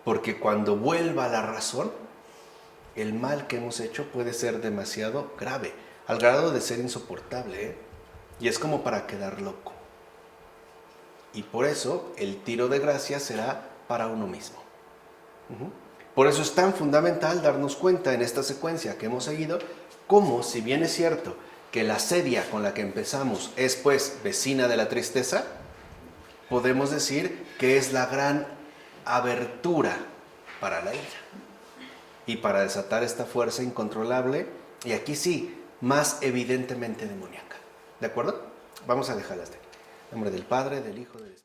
Porque cuando vuelva la razón, el mal que hemos hecho puede ser demasiado grave, al grado de ser insoportable, y es como para quedar loco. Y por eso el tiro de gracia será para uno mismo. Por eso es tan fundamental darnos cuenta en esta secuencia que hemos seguido, cómo, si bien es cierto que la sedia con la que empezamos es pues vecina de la tristeza, podemos decir que es la gran abertura para la ira y para desatar esta fuerza incontrolable, y aquí sí, más evidentemente demoníaca. ¿De acuerdo? Vamos a dejarlas de aquí. En nombre del Padre, del Hijo, del Espíritu.